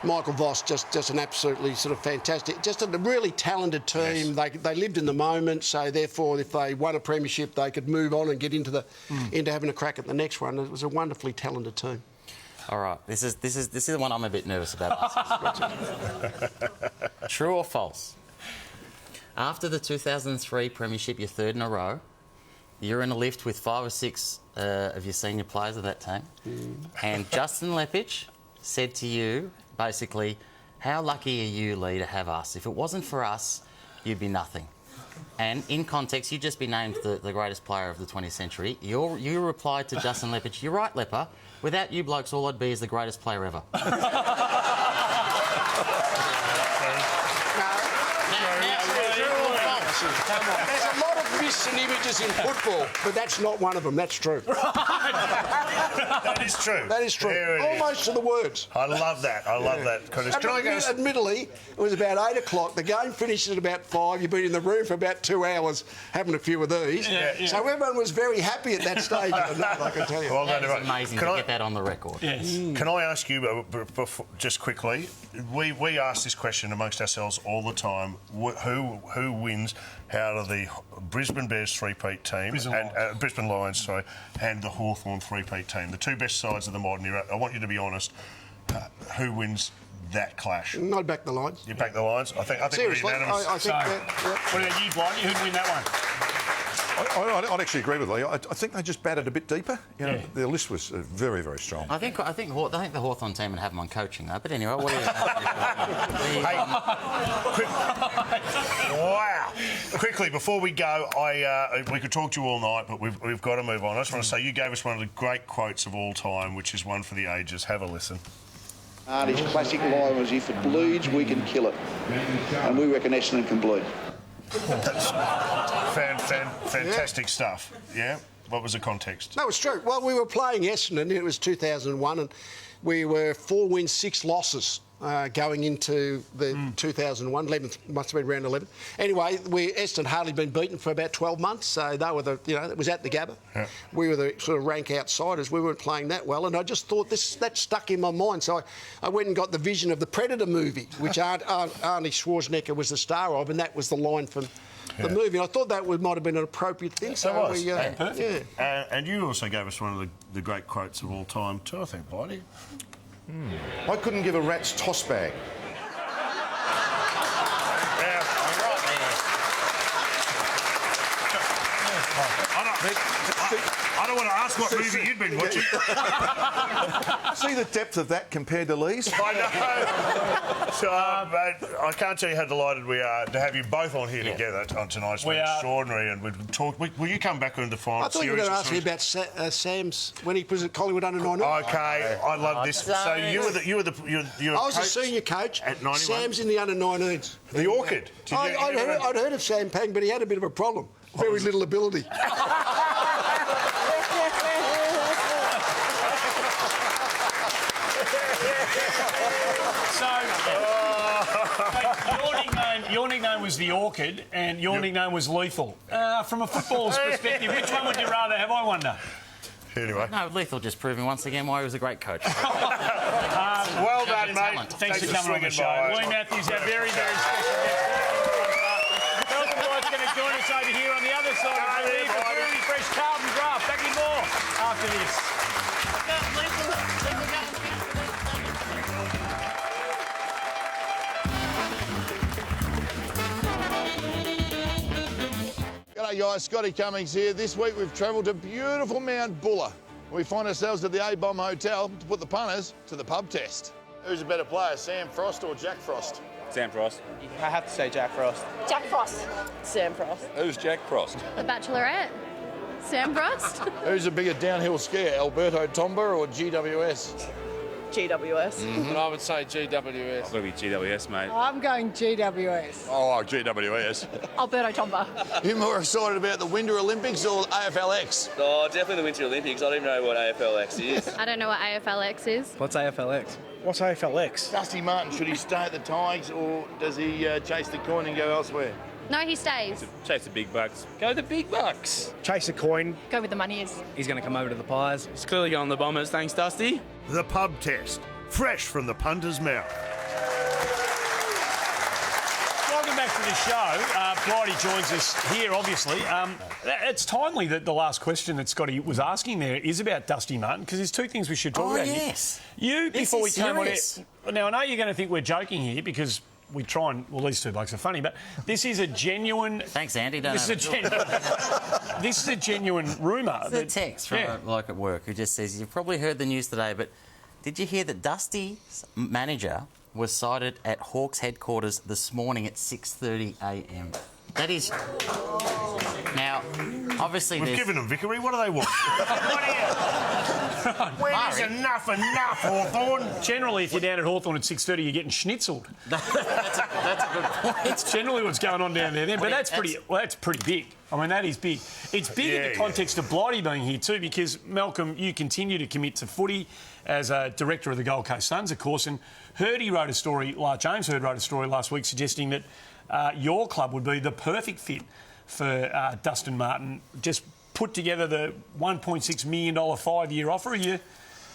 Michael Voss, just an absolutely sort of fantastic, just a really talented team. Yes. They lived in the moment, so therefore, if they won a premiership, they could move on and get into having a crack at the next one. It was a wonderfully talented team. All right, this is the one I'm a bit nervous about. True or false? After the 2003 premiership, you're 3rd in a row. You're in a lift with 5 or 6 of your senior players of that team, and Justin Leppich said to you, basically, how lucky are you, Lee, to have us? If it wasn't for us, you'd be nothing. And in context, you'd just be named the greatest player of the 20th century. You replied to Justin Leppich, you're right, Lepper. Without you blokes, all I'd be is the greatest player ever. There's a lot of I've missed some images in football, but that's not one of them. That's true. That is true. That is true. There it is. Almost to the words. I love that. I love that. Admittedly, it was about 8 o'clock. The game finished at about 5. You've been in the room for about 2 hours having a few of these. Yeah. So everyone was very happy at that stage of the night, I can tell you. Well, That is amazing to get that on the record. Yes. Can I ask you, just quickly, we ask this question amongst ourselves all the time, who wins out of the Brisbane Bears three-peat team, Brisbane Lions, sorry, and the Hawthorn three-peat team, the two best sides of the modern era. I want you to be honest, who wins that clash? I'd back the Lions. You back the Lions? I think Seriously, we're unanimous. I think that... What about you, Blighty? Who'd win that one? I'd actually agree with Lee. I think they just batted a bit deeper. You know, their list was very, very strong. I think the Hawthorn team would have them on coaching though. But anyway, what do you? Wow! Quickly before we go, we could talk to you all night, but we've got to move on. I just want to say you gave us one of the great quotes of all time, which is one for the ages. Have a listen. His classic line was, "If it bleeds, we can kill it," and we reckon Essendon can bleed. That's fantastic stuff. Yeah. What was the context? No, it's true. Well, we were playing Essendon. It was 2001, and we were 4 wins, 6 losses going into the 2001. 11th must have been round 11. Anyway, Essendon hardly been beaten for about 12 months, so they were it was at the Gabba. Yeah. We were the sort of rank outsiders. We weren't playing that well, and I just thought that stuck in my mind. So I went and got the vision of the Predator movie, which Arnie Schwarzenegger was the star of, and that was the line from the movie. And I thought that might have been an appropriate thing. So it was. Perfect. Yeah. And you also gave us one of the great quotes of all time too, I think, Blighty. I couldn't give a rat's toss bag. I don't want to ask what movie you'd been watching. See the depth of that compared to Lee's? I know. So, I can't tell you how delighted we are to have you both on here together on tonight's been extraordinary. And we've talked. Will you come back on the final series? I thought you were going to ask me about Sam's when he was at Collingwood under 19. Okay, I love this. So you were I was a senior coach at 91. Sam's in the under 19s. The Orchid. I'd heard of Sam Pang, but he had a bit of a problem. Very little ability. Your nickname was the Orchid, and your nickname was Lethal. From a footballer's perspective, which one would you rather have, I wonder? Anyway. No, Lethal just proving once again why he was a great coach. Well done, mate. Thanks for coming on the show. Lee Matthews, our very, very special guest. Malcolm White's going to join us over here on the other side of the room. A really fresh Carlton draft. Back in more after this. G'day guys, Scotty Cummings here. This week we've travelled to beautiful Mount Buller. We find ourselves at the A-Bomb Hotel to put the punters to the pub test. Who's a better player, Sam Frost or Jack Frost? Sam Frost. I have to say Jack Frost. Jack Frost. Sam Frost. Who's Jack Frost? The Bachelorette. Sam Frost. Who's a bigger downhill skier, Alberto Tomba or GWS? GWS. I would say GWS. It's got to be GWS, mate. I'm going GWS. Oh, GWS. Alberto Tomba. You more excited about the Winter Olympics or AFLX? Oh, definitely the Winter Olympics. I don't even know what AFLX is. I don't know what AFLX is. What's AFLX? What's AFLX? Dusty Martin, should he stay at the Tigers or does he chase the coin and go elsewhere? No, he stays. Chase the big bucks. Go the big bucks. Chase a coin. Go with the money is. He's going to come over to the Pies. He's clearly going the Bombers. Thanks, Dusty. The pub test, fresh from the punter's mouth. Welcome back to the show. Blighty joins us here, obviously. It's timely that the last question that Scotty was asking there is about Dusty Martin, because there's two things we should talk about. Yes. You, before we came on air... Now, I know you're going to think we're joking here, because... we try and... well, these two blokes are funny, but this is a genuine... Thanks, Andy. This is a genuine rumour. It's a text from a bloke at work who just says, you've probably heard the news today, but did you hear that Dusty's manager was sighted at Hawks headquarters this morning at 6:30 a.m? That is... Now, obviously We've given them Vickery. What do they want? When is enough, Hawthorn? Generally, if you're down at Hawthorn at 6:30, you're getting schnitzeled. That's a good point. It's generally what's going on down there then. But that's pretty big. I mean, that is big. It's big in the context of Blighty being here too, because, Malcolm, you continue to commit to footy as a director of the Gold Coast Suns, of course, and James Hird wrote a story last week suggesting that your club would be the perfect fit for Dustin Martin. Just put together the $1.6 million 5-year offer. Are you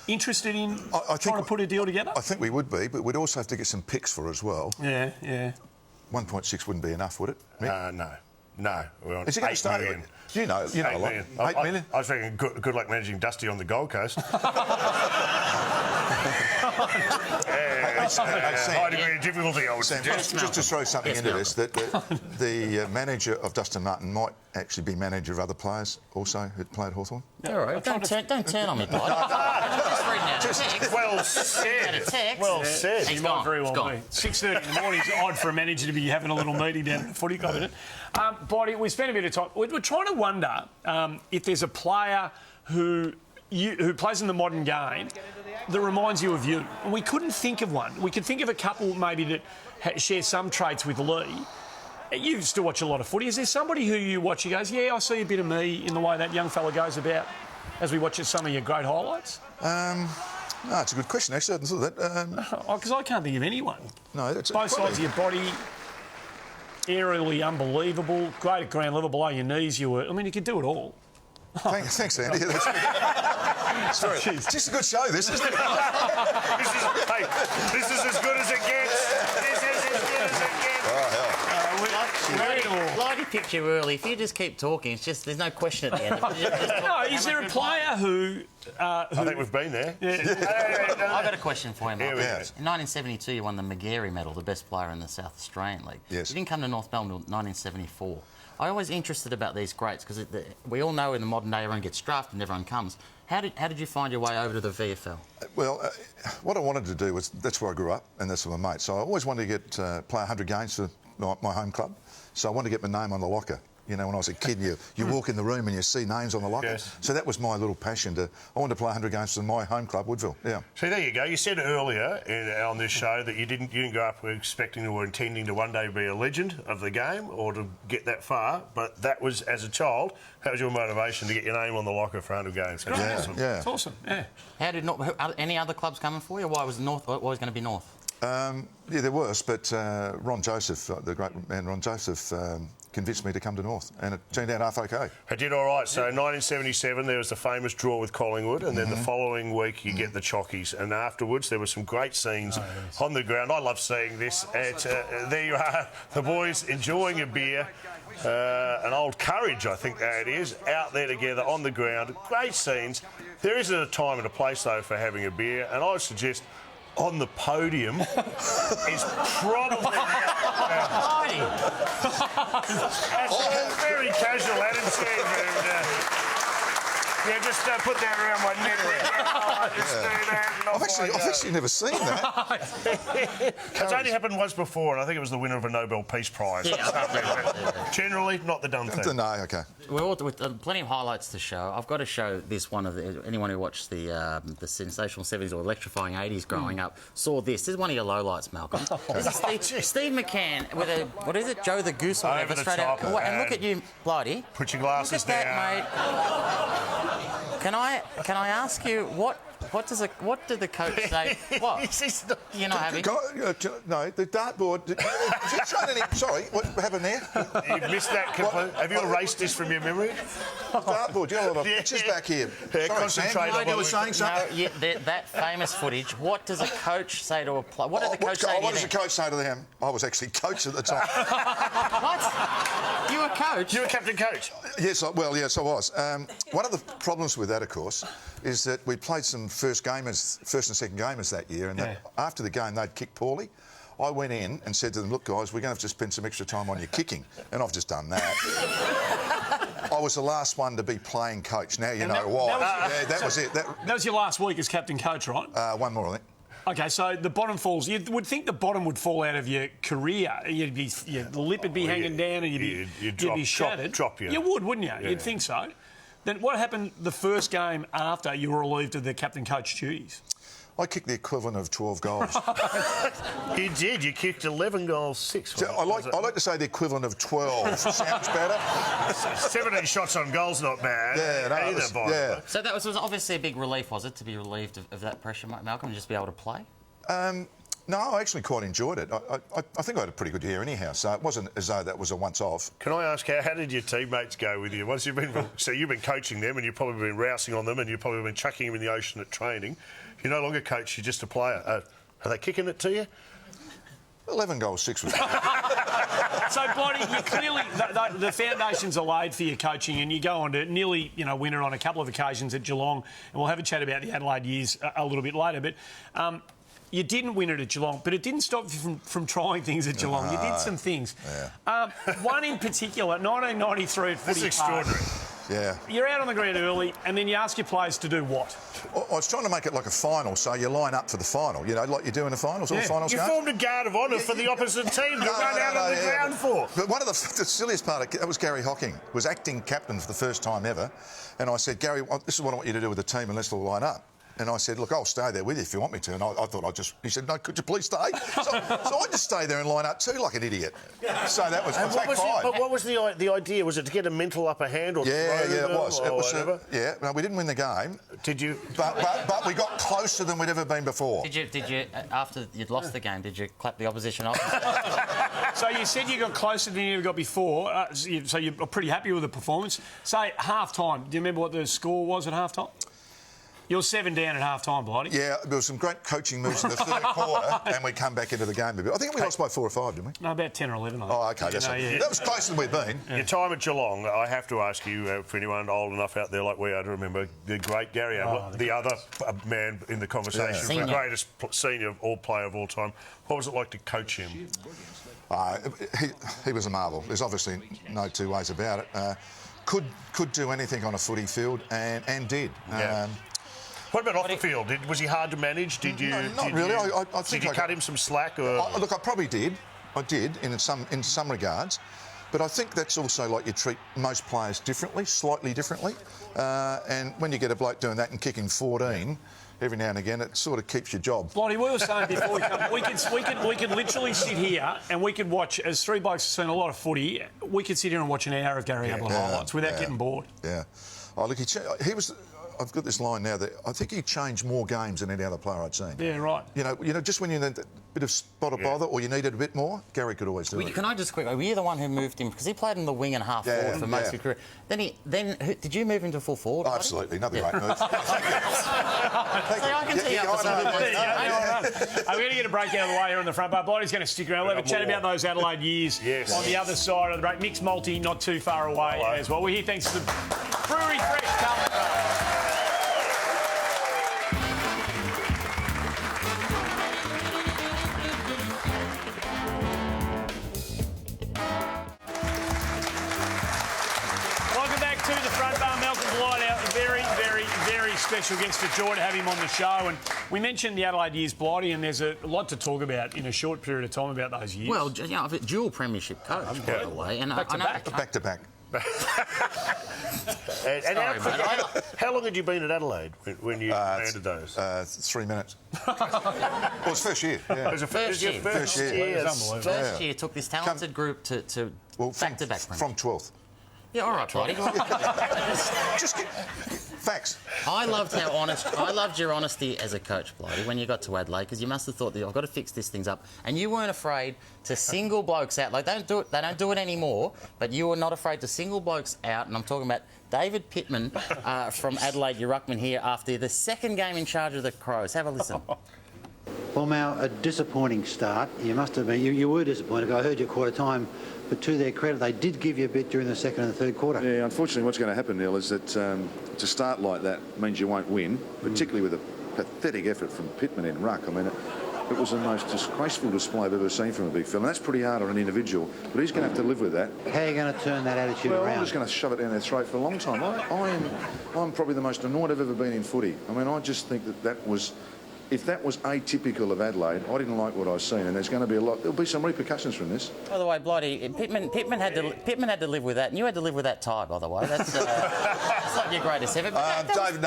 interested in trying to put a deal together? I think we would be, but we'd also have to get some picks for it as well. Yeah. 1.6 wouldn't be enough, would it? No. We're on Is it going to stay? million. You know a lot. 8 $8 million? I was thinking good luck managing Dusty on the Gold Coast. High degree of difficulty, I would suggest. Just to throw something into this, that the manager of Dustin Martin might actually be manager of other players also who play at Hawthorn. All right, don't turn on me, Blighty. Just reading out a text. Well said. Well said. He's He might gone. very well He's gone. be. 6:30 in the morning is odd for a manager to be having a little meeting down at the footy club, isn't it? Blighty, we spent a bit of time. We're trying to wonder if there's a player who plays in the modern game that reminds you of you. And we couldn't think of one. We could think of a couple maybe that share some traits with Lee. You still watch a lot of footy. Is there somebody who you watch who goes, yeah, I see a bit of me in the way that young fella goes about as we watch some of your great highlights? No, it's a good question, actually. I hadn't thought of that. Because I can't think of anyone. No, it's both sides of your body, aerially unbelievable, great at ground level, below your knees. You could do it all. Thanks, Andy. Sorry. Just a good show, this, isn't it? This is as good as it gets. Blighty picked you early. If you just keep talking, it's just there's no question at the end. No, is there a player who? I think we've been there. I've got a question for you, Mark. Here we In go. 1972, you won the McGarry Medal, the best player in the South Australian League. Yes. You didn't come to North Melbourne until 1974. I'm always interested about these greats because we all know in the modern day everyone gets drafted and everyone comes. How did you find your way over to the VFL? Well, what I wanted to do was, that's where I grew up and that's where my mates. So I always wanted to play 100 games for my home club. So I wanted to get my name on the locker. You know, when I was a kid, you walk in the room and you see names on the locker. Yes. So that was my little passion. I wanted to play 100 games for my home club, Woodville. Yeah. See, there you go. You said earlier on this show that you didn't go up expecting or intending to one day be a legend of the game or to get that far, but that was, as a child, that was your motivation to get your name on the locker for 100 games. That's awesome. It's awesome. Yeah. How did any other clubs coming for you? Why was North always going to be North? Yeah, there was, but Ron Joseph, the great man Ron Joseph, convinced me to come to North, and it turned out half OK. It did all right. So 1977, there was the famous draw with Collingwood, and then the following week you get the Chockies, and afterwards there were some great scenes on the ground. I love seeing this. There you are, the boys enjoying a beer. An old Courage, I think that it is, out there together on the ground. Great scenes. There isn't a time and a place, though, for having a beer, and I would suggest on the podium is probably... That's a very casual attitude. Yeah, just put that around my neck. I've actually never seen that. It's only happened once before, and I think it was the winner of a Nobel Peace Prize. Generally, not the done thing. No, OK. With plenty of highlights to show. I've got to show this one of anyone who watched the sensational 70s or electrifying 80s growing up saw this. This is one of your lowlights, Malcolm. This is Steve McCann with what is it, Joe the Goose or whatever, Over the straight top, out. And look at you, Blighty. Put your glasses Look at that, mate. Can I ask you what did the coach say? What? You're not having. No, the dartboard. Sorry, what happened there? You've missed that completely. Have you erased this from your memory? Dartboard. You know what? Pictures back here. Concentrate on you were saying something. No, that famous footage. What does a coach say to a player? What did the coach say to you? What does the coach say to them? I was actually coach at the time. What? You were coach? You were captain coach? Yes, yes, I was. One of the problems with that, of course, is that we played some first and second gamers that year, and after the game they'd kicked poorly. I went in and said to them, look, guys, we're going to have to spend some extra time on your kicking. And I've just done that. I was the last one to be playing coach. Now you know why. That was it. That was your last week as captain coach, right? One more, I think. OK, so the bottom falls. You would think the bottom would fall out of your career. The lip would be hanging down and you'd be shattered. Drop you. You would, wouldn't you? Yeah. You'd think so. Then what happened the first game after you were relieved of the captain-coach duties? I kicked the equivalent of 12 goals. You did. You kicked 11 goals, 6. So I like to say the equivalent of 12. Sounds better. 17 shots on goal's not bad. Yeah, no, either, was, by the way. So that was obviously a big relief, was it, to be relieved of that pressure, Malcolm, and just be able to play? No, I actually quite enjoyed it. I think I had a pretty good year anyhow, so it wasn't as though that was a once-off. Can I ask, how did your teammates go with you? Once you've been, so you've been coaching them and you've probably been rousing on them and you've probably been chucking them in the ocean at training. You're no longer coach, you're just a player. Are they kicking it to you? 11 goals, 6 was So, Blighty, you clearly... The foundations are laid for your coaching and you go on to nearly, win it on a couple of occasions at Geelong, and we'll have a chat about the Adelaide years a little bit later, but... you didn't win it at Geelong, but it didn't stop you from trying things at Geelong. You did some things. Yeah. One in particular, 1993 at Footy That's extraordinary. Yeah. You're out on the ground early, and then you ask your players to do what? I was trying to make it like a final, so you line up for the final, like you do in the finals, all the finals You games. formed a guard of honour for the opposite team to run out on the ground for. But one of the silliest part, that was Gary Hocking, was acting captain for the first time ever, and I said, Gary, this is what I want you to do with the team, and let's all line up. And I said, look, I'll stay there with you if you want me to. And I thought he said, no, could you please stay? So I just stayed there and line up too like an idiot. So that was, But what was the idea? Was it to get a mental upper hand or it was. It was yeah, no, we didn't win the game. Did you? But we got closer than we'd ever been before. Did you after you'd lost the game, did you clap the opposition off? So you said you got closer than you ever got before, so you're pretty happy with the performance. Say, half-time, do you remember what the score was at half-time? You're 7 down at half-time, Blighty. Yeah, there was some great coaching moves in the third quarter, and we come back into the game a bit. I think we lost by 4 or 5, didn't we? No, about 10 or 11, I think. Oh, OK. That was closer than we've been. Your time at Geelong, I have to ask you, for anyone old enough out there like we are to remember, the great Gary Ablett, the other man in the conversation, the greatest senior player of all time. What was it like to coach him? He was a marvel. There's obviously no two ways about it. Could do anything on a footy field, and did. Yeah. What about off the field? Was he hard to manage? Did you? Not really. I think did you cut him some slack? Or? Look, I probably did. I did in some regards, but I think that's also like you treat most players differently, slightly differently. And when you get a bloke doing that and kicking 14 every now and again, it sort of keeps your job. Blighty, we were saying before we could literally sit here and we could watch, as three blokes have seen a lot of footy, we could sit here and watch an hour of Gary Ablett highlights without getting bored. Yeah. Oh, look, he was. I've got this line now that I think he changed more games than any other player I'd seen. Yeah, right. Just when you need a bit of spot of bother or you needed a bit more, Gary could always do it. Can I just quickly? Were you the one who moved him because he played in the wing and half forward for most of his career? Then did you move him to full forward? Oh, absolutely, another great move. I can see you up for some good ones. We're going to get a break out of the way here on the front bar. Blighty's going to stick around. We'll have a chat about those Adelaide years on the other side of the break. Mixed multi, not too far away as well. We're here thanks to the Brewery Fresh Carlton. Special guest. A joy to have him on the show. And we mentioned the Adelaide years, Blighty, and there's a lot to talk about in a short period of time about those years. Well, dual premiership coach, by the way. And back to back. How long had you been at Adelaide when you landed those? 3 minutes. Well, it was first year. Yeah. It was first year. First year took this talented group to back-to-back. From 12th. Yeah, all right, Blighty. Just facts. I loved your honesty as a coach, Blighty, when you got to Adelaide, because you must have thought that I've got to fix this things up, and you weren't afraid to single blokes out. Like they don't do it anymore, but you were not afraid to single blokes out, and I'm talking about David Pittman from Adelaide, your ruckman here, after the second game in charge of the Crows. Have a listen. Well, Mal, a disappointing start. You must have been. You were disappointed. I heard you quarter time. But to their credit, they did give you a bit during the second and the third quarter. Yeah, unfortunately what's going to happen, Neil, is that to start like that means you won't win, particularly with a pathetic effort from Pittman in ruck. I mean, it was the most disgraceful display I've ever seen from a big fella. And that's pretty hard on an individual, but he's going to have to live with that. How are you going to turn that attitude around? I'm just going to shove it down their throat for a long time. I'm probably the most annoyed I've ever been in footy. I mean, I just think that was if that was atypical of Adelaide, I didn't like what I've seen, and there's going to be there'll be some repercussions from this. By the way, Blighty, Pittman had to live with that, and you had to live with that tie. By the way, that's it's not your greatest ever. Dave,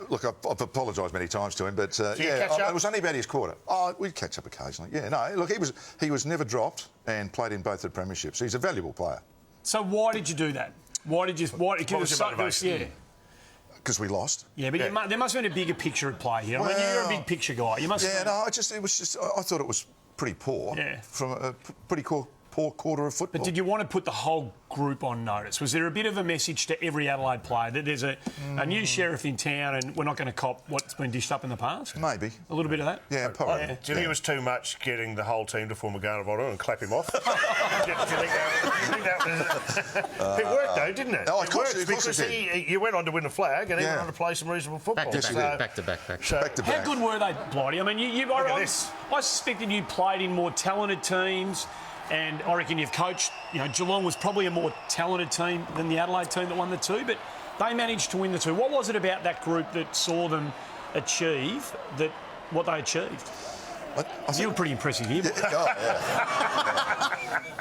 look, I've apologised many times to him, but it was only about his quarter. Oh, we'd catch up occasionally. Yeah, no, look, he was never dropped and played in both the premierships. He's a valuable player. So why did you do that? Why did you? What was your motivation? Yeah. Because we lost. Yeah, but there must have been a bigger picture at play here. I mean, you're a big picture guy. You must. Yeah, no, I thought it was pretty poor. Yeah. From a pretty poor quarter of football. But did you want to put the whole group on notice? Was there a bit of a message to every Adelaide player that there's a new sheriff in town and we're not going to cop what's been dished up in the past? Maybe. A little bit of that? Yeah, probably. Yeah. Do you think it was too much getting the whole team to form a guard of honour and clap him off? Do you think that it worked, though, didn't it? Oh, of course it because you went on to win a flag and he went on to play some reasonable football. Back to back. How good were they, Blighty? I mean, I suspected you played in more talented teams. And I reckon you've coached, Geelong was probably a more talented team than the Adelaide team that won the two, but they managed to win the two. What was it about that group that saw them achieve what they achieved? You were pretty impressive here.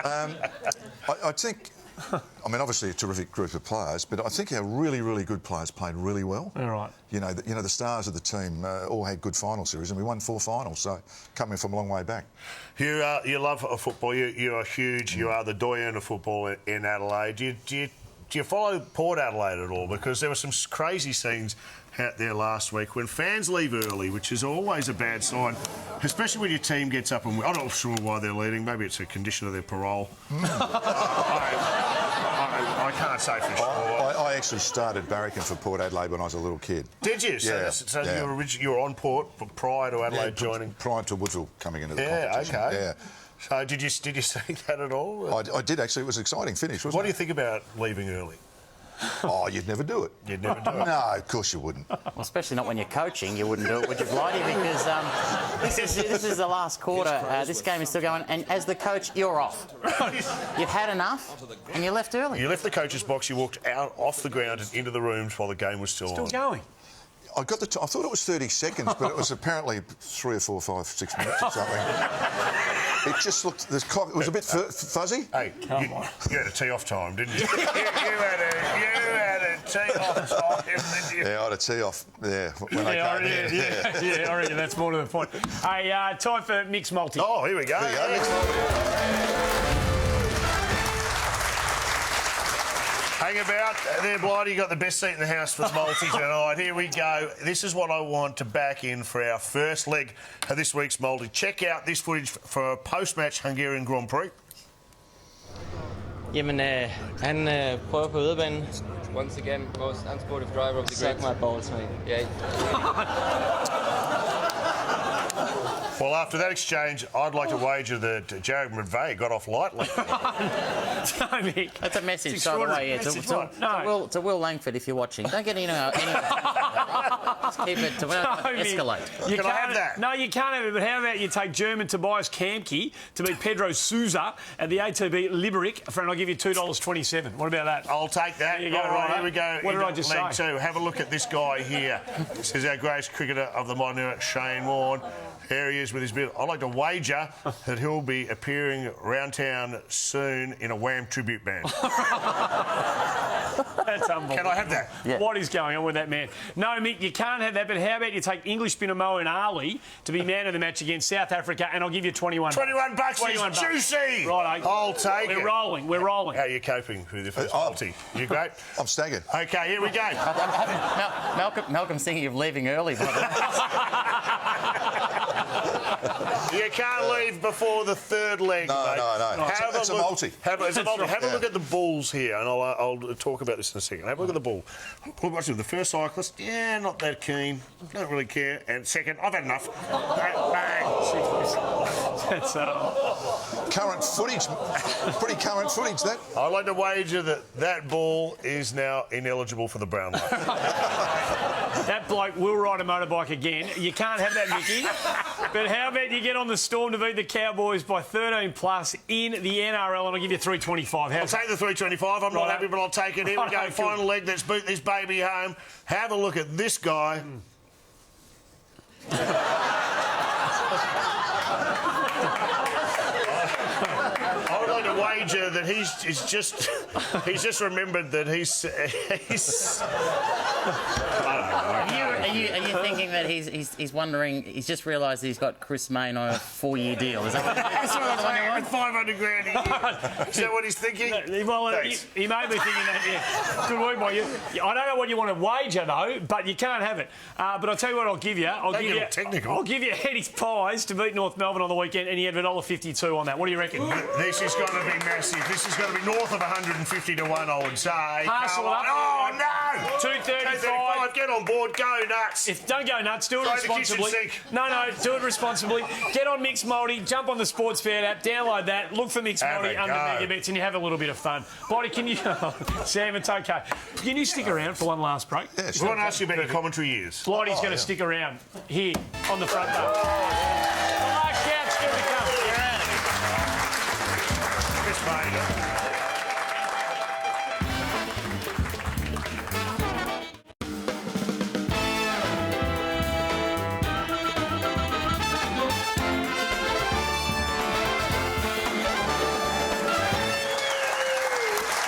I think, obviously a terrific group of players, but I think our really, really good players played really well. All right. The stars of the team all had good final series, and we won 4 finals, so coming from a long way back. You love football. You are huge. You are the doyen of football in Adelaide. Do you follow Port Adelaide at all? Because there were some crazy scenes out there last week when fans leave early, which is always a bad sign, especially when your team gets up and... I'm not sure why they're leading. Maybe it's a condition of their parole. I can't say for sure. I actually started barracking for Port Adelaide when I was a little kid. Did you? Yeah. So you were on Port prior to Adelaide joining? Prior to Woodville coming into the competition. Okay. Yeah. So did you see that at all? I did, actually. It was an exciting finish, wasn't it? What do you think about leaving early? Oh, you'd never do it. You'd never do it? No, of course you wouldn't. Well, especially not when you're coaching, you wouldn't do it, would you, Blighty? Because this is the last quarter. This game is still going, and as the coach, you're off. You've had enough, and you left early. You left the coach's box, you walked out off the ground and into the rooms while the game was still on. Still going. I thought it was 30 seconds, but it was apparently 3 or 4, 5, 6 minutes or something. It just looked... It was a bit fuzzy. Hey, you had a tee-off time, didn't you? you had a tee-off time, didn't you? Yeah, I had a tee-off, when I came here. Yeah, I reckon that's more to the point. Hey, time for mixed multi. Oh, here we go. Mixed multi. Hang about there, Blighty. You got the best seat in the house for the multi tonight. Here we go. This is what I want to back in for our first leg of this week's multi. Check out this footage for a post-match Hungarian Grand Prix. Jamen, han prøver på yderbanen. Once again, most unsportive driver of the Suck my balls, mate. Yeah. Well, after that exchange, I'd like to wager that Jared McVeigh got off lightly. That's a message, by the way. To Will Langford, if you're watching. Don't get any... Just keep it to escalate. Can I have that? No, you can't have it, but how about you take German Tobias Kamke to beat Pedro Sousa at the ATB Liberec, and I'll give you $2.27. What about that? I'll take that. There you go, All right, here we go. What did I just say? Two. Have a look at this guy here. This is our greatest cricketer of the modern era, Shane Warne. There he is with his bit. I'd like to wager that he'll be appearing around town soon in a Wham tribute band. That's unbelievable. Can I have that? Yeah. What is going on with that man? No, Mick, you can't have that, but how about you take English spinner Moeen Ali to be man of the match against South Africa, and I'll give you $21. $21 is juicy. Right, I'll take it. We're rolling. How are you coping with your first multi? You great? I'm staggered. OK, here we go. Malcolm's thinking of leaving early, by the way. You can't leave before the third leg, mate. No. It's a multi. Have a look at the bulls here, and I'll talk about this in a second. Have a look at the bull. Watch it. The first cyclist, not that keen. Don't really care. And second, I've had enough. Bang. That's current footage. Pretty current footage, that. I'd like to wager that bull is now ineligible for the Brownlow. That bloke will ride a motorbike again. You can't have that, Mickey. But how about you get on the Storm to beat the Cowboys by 13+ in the NRL, and I'll give you $3.25. I'll take the $3.25. I'm not happy, but I'll take it. Here we go. Final leg. Let's boot this baby home. Have a look at this guy. I would like to wager that he's just remembered that he's Are you thinking that he's wondering? He's just realised he's got Chris Mayne on a 4-year deal. Is that what That's what I'm saying. With 500 grand a year. Is that what he's thinking? Well, he may be thinking that. Yeah. Good work by you. I don't know what you want to wager though, but you can't have it. But I'll tell you what I'll give you. I'll give you Eddie's Pies to beat North Melbourne on the weekend, and he had $1.52 on that. What do you reckon? This is going to be massive. This is going to be north of 150 to 1, I would say. Parcel up. Oh, no! 235. Get on board. Go nuts. Don't go nuts. Do it Throw the responsibly. kitchen sink. No, do it responsibly. Get on Mixed Multi. Jump on the Sportsbet app. Download that. Look for Mixed Multi under Mega Bets, and you have a little bit of fun. Blighty, can you... Sam, it's OK. Can you stick around for one last break? Yes. We want to ask you about your commentary years. Blighty's going to stick around here on the front bar. The last shout's still to come. You're out of it. Chris Mayne.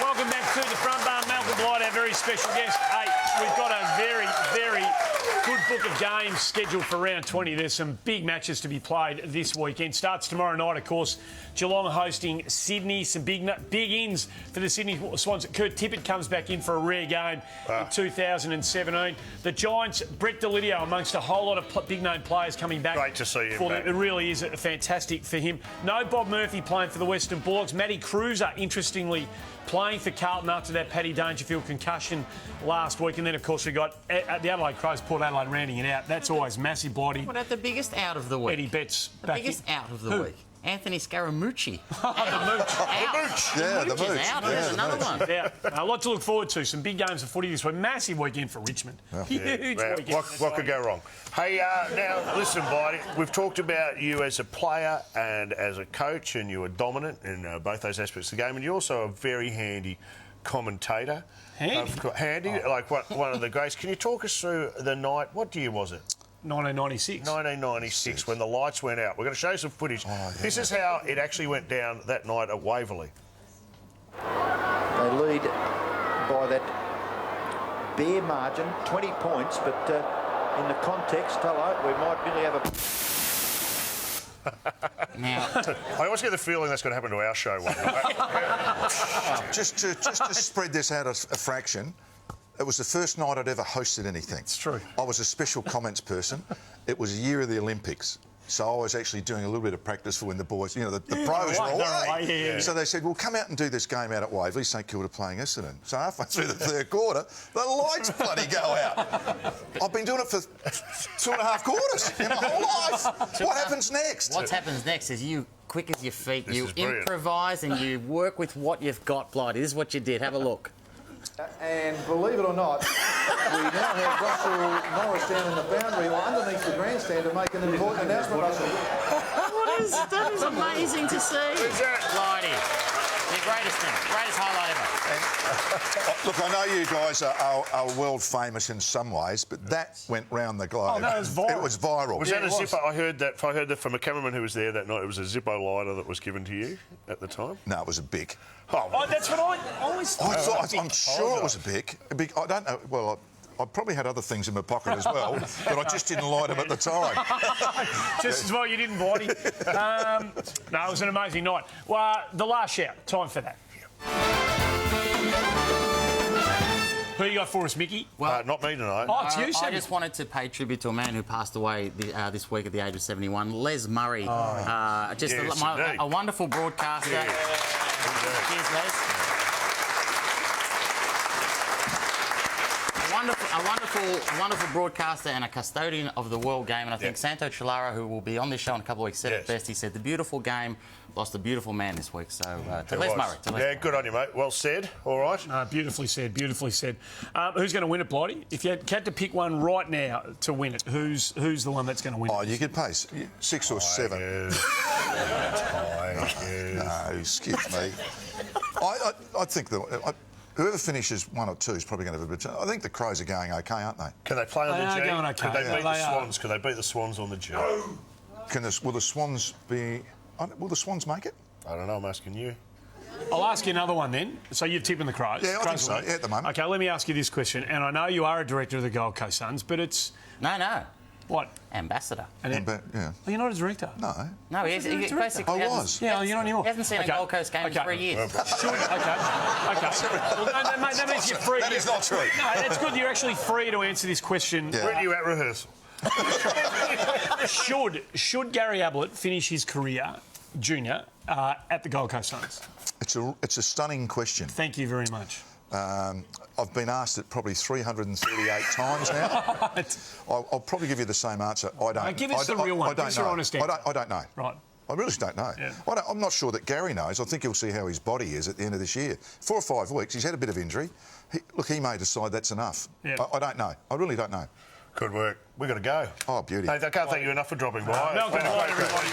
Welcome back to the front bar. Malcolm Blight, our very special guest. Hey, we've got a very, very good book of games scheduled for round 20. There's some big matches to be played this weekend. Starts tomorrow night, of course. Geelong hosting Sydney. Some big ins for the Sydney Swans. Kurt Tippett comes back in for a rare game in 2017. The Giants, Brett Delidio, amongst a whole lot of big-name players coming back. Great to see him back. It really is fantastic for him. No Bob Murphy playing for the Western Bulldogs. Matty Cruiser, interestingly, playing for Carlton after that Paddy Dangerfield concussion last week. And then, of course, we got the Adelaide Crows, Port Adelaide rounding it out. That's always massive, Blighty. What about the biggest out of the week? Eddie Betts. The biggest out of the week. Anthony Scaramucci. The Mooch. Yeah, the Mooch. Out. There's another one. Yeah, a lot to look forward to. Some big games of footy this week. Massive weekend for Richmond. Huge weekend. What could go wrong? Hey, now, listen, Blighty, we've talked about you as a player and as a coach, and you were dominant in both those aspects of the game, and you're also a very handy commentator. Handy? Like one of the greats. Can you talk us through the night? What year was it? 1996. 1996, when the lights went out. We're going to show you some footage. This is how it actually went down that night at Waverley. They lead by that bare margin, 20 points, but in the context, we might really have a... Now, I always get the feeling that's going to happen to our show one night. Just to spread this out a fraction, it was the first night I'd ever hosted anything. It's true. I was a special comments person. It was a year of the Olympics. So I was actually doing a little bit of practice for when the boys, the pros were away. Yeah. So they said, well, come out and do this game out at Waverley, St Kilda playing Essendon. So halfway through the third quarter, the lights bloody go out. I've been doing it for 2.5 quarters in my whole life. What happens next? What happens next is you, quick as your feet, you is brilliant. improvise and you work with what you've got, Blighty. This is what you did. Have a look. And believe it or not, we now have Russell Norris down in the boundary or underneath the grandstand to make an important announcement. That is amazing to see. Blighty, the greatest thing, greatest highlight ever. Look, I know you guys are world famous in some ways, but that went round the globe. Oh, no, it was viral. It was viral. Was that a Zippo? I heard that from a cameraman who was there that night. It was a Zippo lighter that was given to you at the time? No, it was a Bic. Oh, that's what I always thought. I'm sure it was a Bic. I don't know. Well, I probably had other things in my pocket as well, but I just didn't light them at the time. Just as well you didn't, Blighty. No, it was an amazing night. Well, the last shout. Time for that. Who you got for us, Mickey? Well, not me tonight. Oh, it's you, I just wanted to pay tribute to a man who passed away this week at the age of 71, Les Murray. A wonderful broadcaster. Yeah. Cheers, Les. A wonderful broadcaster and a custodian of the world game. And I think Santo Cilara, who will be on this show in a couple of weeks, said it best. He said, the beautiful game lost a beautiful man this week. So, to Les Murray. Good on you, mate. Well said. All right. Beautifully said. Beautifully said. Who's going to win it, Blighty? If you had to pick one right now to win it, who's the one that's going to win it? Oh, you could pay 6 or 7. No, excuse me. I think Whoever finishes 1 or 2 is probably going to have a bit. I think the Crows are going okay, aren't they? Can they play on They the are G? going okay. Can they Yeah. beat the Swans? Can they beat the Swans on the G? Will the Swans be? Will the Swans make it? I don't know. I'm asking you. I'll ask you another one then. So you've tipping the Crows. Yeah, I think Crows so. will win. Yeah, at the moment. Okay, let me ask you this question. And I know you are a director of the Gold Coast Suns, but it's... No. What? Ambassador. Yeah. Oh, you're not a director? No. No, he basically I hasn't- was. Yeah, you're not anymore. He hasn't seen a Gold Coast game in 3 years. Okay. Well, that means you're free. That is not true. No, that's good. You're actually free to answer this question. Where are you at rehearsal? Should Gary Ablett finish his career, junior, at the Gold Coast Suns? It's a stunning question. Thank you very much. I've been asked it probably 338 times now. I'll probably give you the same answer. I don't. Give us the real one. I don't Give us know. your honest answer. I don't know. Right. I really don't know. Yeah. I'm not sure that Gary knows. I think he'll see how his body is at the end of this year. 4 or 5 weeks. He's had a bit of injury. He may decide that's enough. Yeah. I don't know. I really don't know. Good work. We've got to go. Oh, beauty. Hey, I can't thank you enough for dropping by. Malcolm, It's been a bye, great everybody.